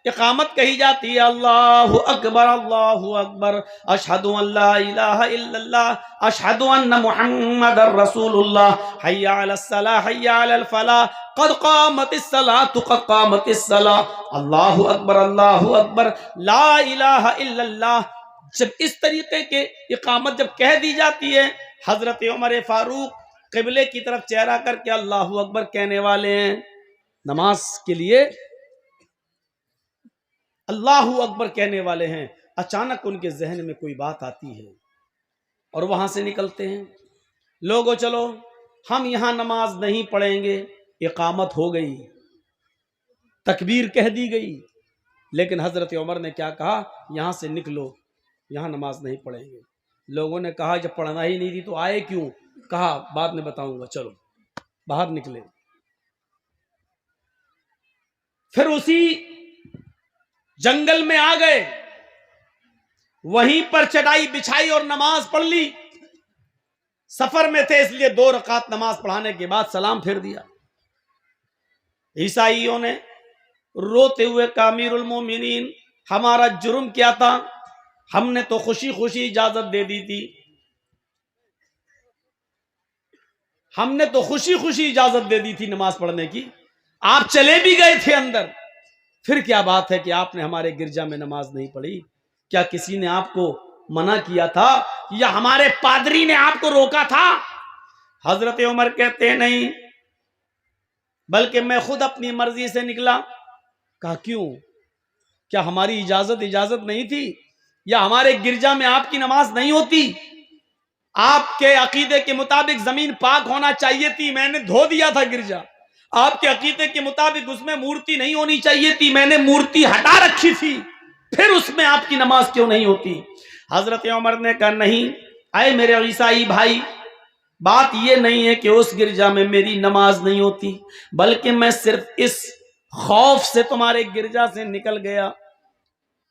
اقامت کہی جاتی ہے، اللہ اکبر اللہ اکبر، اشہد ان لا الہ الا اللہ، اشہد ان محمد رسول اللہ، حی علی الصلاۃ حی علی الفلاح، قد قامت الصلاۃ قد قامت الصلاۃ، اللہ اکبر لا الہ الا اللہ۔ جب اس طریقے کے اقامت جب کہہ دی جاتی ہے، حضرت عمر فاروق قبلے کی طرف چہرہ کر کے اللہ اکبر کہنے والے ہیں، نماز کے لیے اللہ اکبر کہنے والے ہیں۔ اچانک ان کے ذہن میں کوئی بات آتی ہے اور وہاں سے نکلتے ہیں، لوگو چلو ہم یہاں نماز نہیں پڑھیں گے۔ اقامت ہو گئی، تکبیر کہہ دی گئی، لیکن حضرت عمر نے کیا کہا، یہاں سے نکلو، یہاں نماز نہیں پڑھیں گے۔ لوگوں نے کہا جب پڑھنا ہی نہیں تھی تو آئے کیوں؟ کہا بعد میں بتاؤں گا، چلو باہر نکلے۔ پھر اسی جنگل میں آ گئے، وہیں پر چٹائی بچھائی اور نماز پڑھ لی۔ سفر میں تھے اس لیے 2 رکعت نماز پڑھانے کے بعد سلام پھیر دیا۔ عیسائیوں نے روتے ہوئے کہا، امیر المومنین ہمارا جرم کیا تھا، ہم نے تو خوشی خوشی اجازت دے دی تھی، ہم نے تو خوشی خوشی اجازت دے دی تھی نماز پڑھنے کی، آپ چلے بھی گئے تھے اندر، پھر کیا بات ہے کہ آپ نے ہمارے گرجا میں نماز نہیں پڑھی؟ کیا کسی نے آپ کو منع کیا تھا یا ہمارے پادری نے آپ کو روکا تھا؟ حضرت عمر کہتے ہیں نہیں، بلکہ میں خود اپنی مرضی سے نکلا۔ کہا کیوں؟ کیا ہماری اجازت نہیں تھی یا ہمارے گرجا میں آپ کی نماز نہیں ہوتی؟ آپ کے عقیدے کے مطابق زمین پاک ہونا چاہیے تھی، میں نے دھو دیا تھا گرجا۔ آپ کے عقیدے کے مطابق اس میں مورتی نہیں ہونی چاہیے تھی، میں نے مورتی ہٹا رکھی تھی، پھر اس میں آپ کی نماز کیوں نہیں ہوتی؟ حضرت عمر نے کہا نہیں، اے میرے عیسائی بھائی، بات یہ نہیں ہے کہ اس گرجا میں میری نماز نہیں ہوتی، بلکہ میں صرف اس خوف سے تمہارے گرجا سے نکل گیا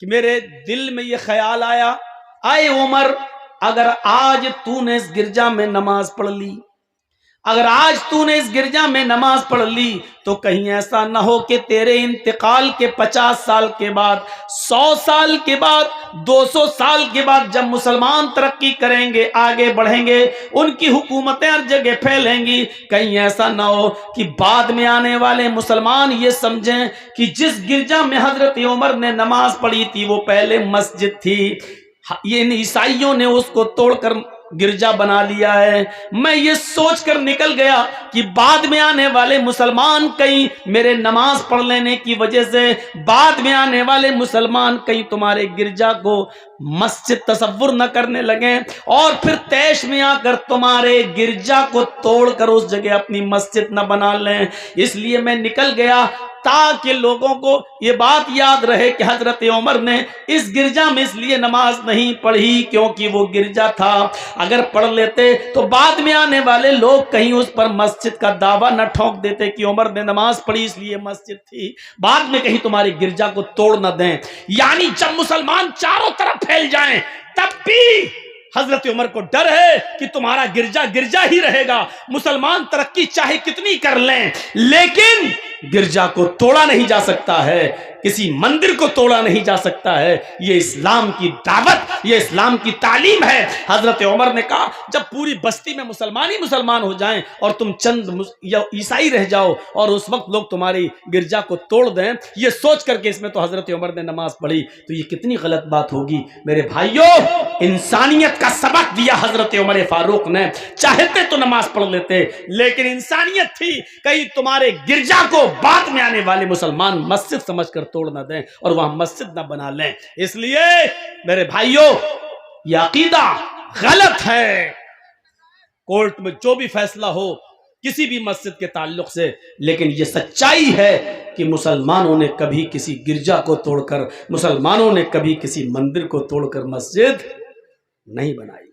کہ میرے دل میں یہ خیال آیا، اے عمر اگر آج تو نے اس گرجا میں نماز پڑھ لی، اگر آج تو نے اس گرجا میں نماز پڑھ لی تو کہیں ایسا نہ ہو کہ تیرے انتقال کے 50 سال کے بعد، 100 سال کے بعد، 200 سال کے بعد جب مسلمان ترقی کریں گے، آگے بڑھیں گے، ان کی حکومتیں ہر جگہ پھیلیں گی، کہیں ایسا نہ ہو کہ بعد میں آنے والے مسلمان یہ سمجھیں کہ جس گرجا میں حضرت عمر نے نماز پڑھی تھی وہ پہلے مسجد تھی، یہ عیسائیوں نے اس کو توڑ کر گرجا بنا لیا ہے۔ میں یہ سوچ کر نکل گیا کہ بعد میں آنے والے مسلمان کہیں میرے نماز پڑھ لینے کی وجہ سے، بعد میں آنے والے مسلمان کہیں تمہارے گرجا کو مسجد تصور نہ کرنے لگیں اور پھر تیش میں آ کر تمہارے گرجا کو توڑ کر اس جگہ اپنی مسجد نہ بنا لیں، اس لیے میں نکل گیا تاکہ لوگوں کو یہ بات یاد رہے کہ حضرت عمر نے اس گرجا میں اس لیے نماز نہیں پڑھی کیونکہ وہ گرجا تھا، اگر پڑھ لیتے تو بعد میں آنے والے لوگ کہیں اس پر مسجد کا دعویٰ نہ ٹھونک دیتے کہ عمر نے نماز پڑھی اس لیے مسجد تھی، بعد میں کہیں تمہارے گرجا کو توڑ نہ دیں۔ یعنی جب مسلمان چاروں طرف پھیل جائیں تب بھی حضرت عمر کو ڈر ہے کہ تمہارا گرجا گرجا ہی رہے گا، مسلمان ترقی چاہے کتنی کر لیں لیکن گرجا کو توڑا نہیں جا سکتا ہے، کسی مندر کو توڑا نہیں جا سکتا ہے، یہ اسلام کی دعوت، یہ اسلام کی تعلیم ہے۔ حضرت عمر نے کہا جب پوری بستی میں مسلمان ہی مسلمان ہو جائیں اور تم چند عیسائی رہ جاؤ اور اس وقت لوگ تمہاری گرجا کو توڑ دیں، یہ سوچ کر کے اس میں تو حضرت عمر نے نماز پڑھی تو یہ کتنی غلط بات ہوگی۔ میرے بھائیوں، انسانیت کا سبق دیا حضرت عمر فاروق نے، چاہتے تو نماز پڑھ لیتے لیکن انسانیت تھی، کہیں تمہارے گرجا کو بعد میں آنے والے مسلمان مسجد سمجھ کر توڑ نہ دیں اور وہاں مسجد نہ بنا لیں. اس لیے میرے بھائیوں یہ عقیدہ غلط ہے. کورٹ میں جو بھی فیصلہ ہو کسی بھی مسجد کے تعلق سے، لیکن یہ سچائی ہے کہ مسلمانوں نے کبھی کسی گرجا کو توڑ کر، مسلمانوں نے کبھی کسی مندر کو توڑ کر مسجد نہیں بنائی.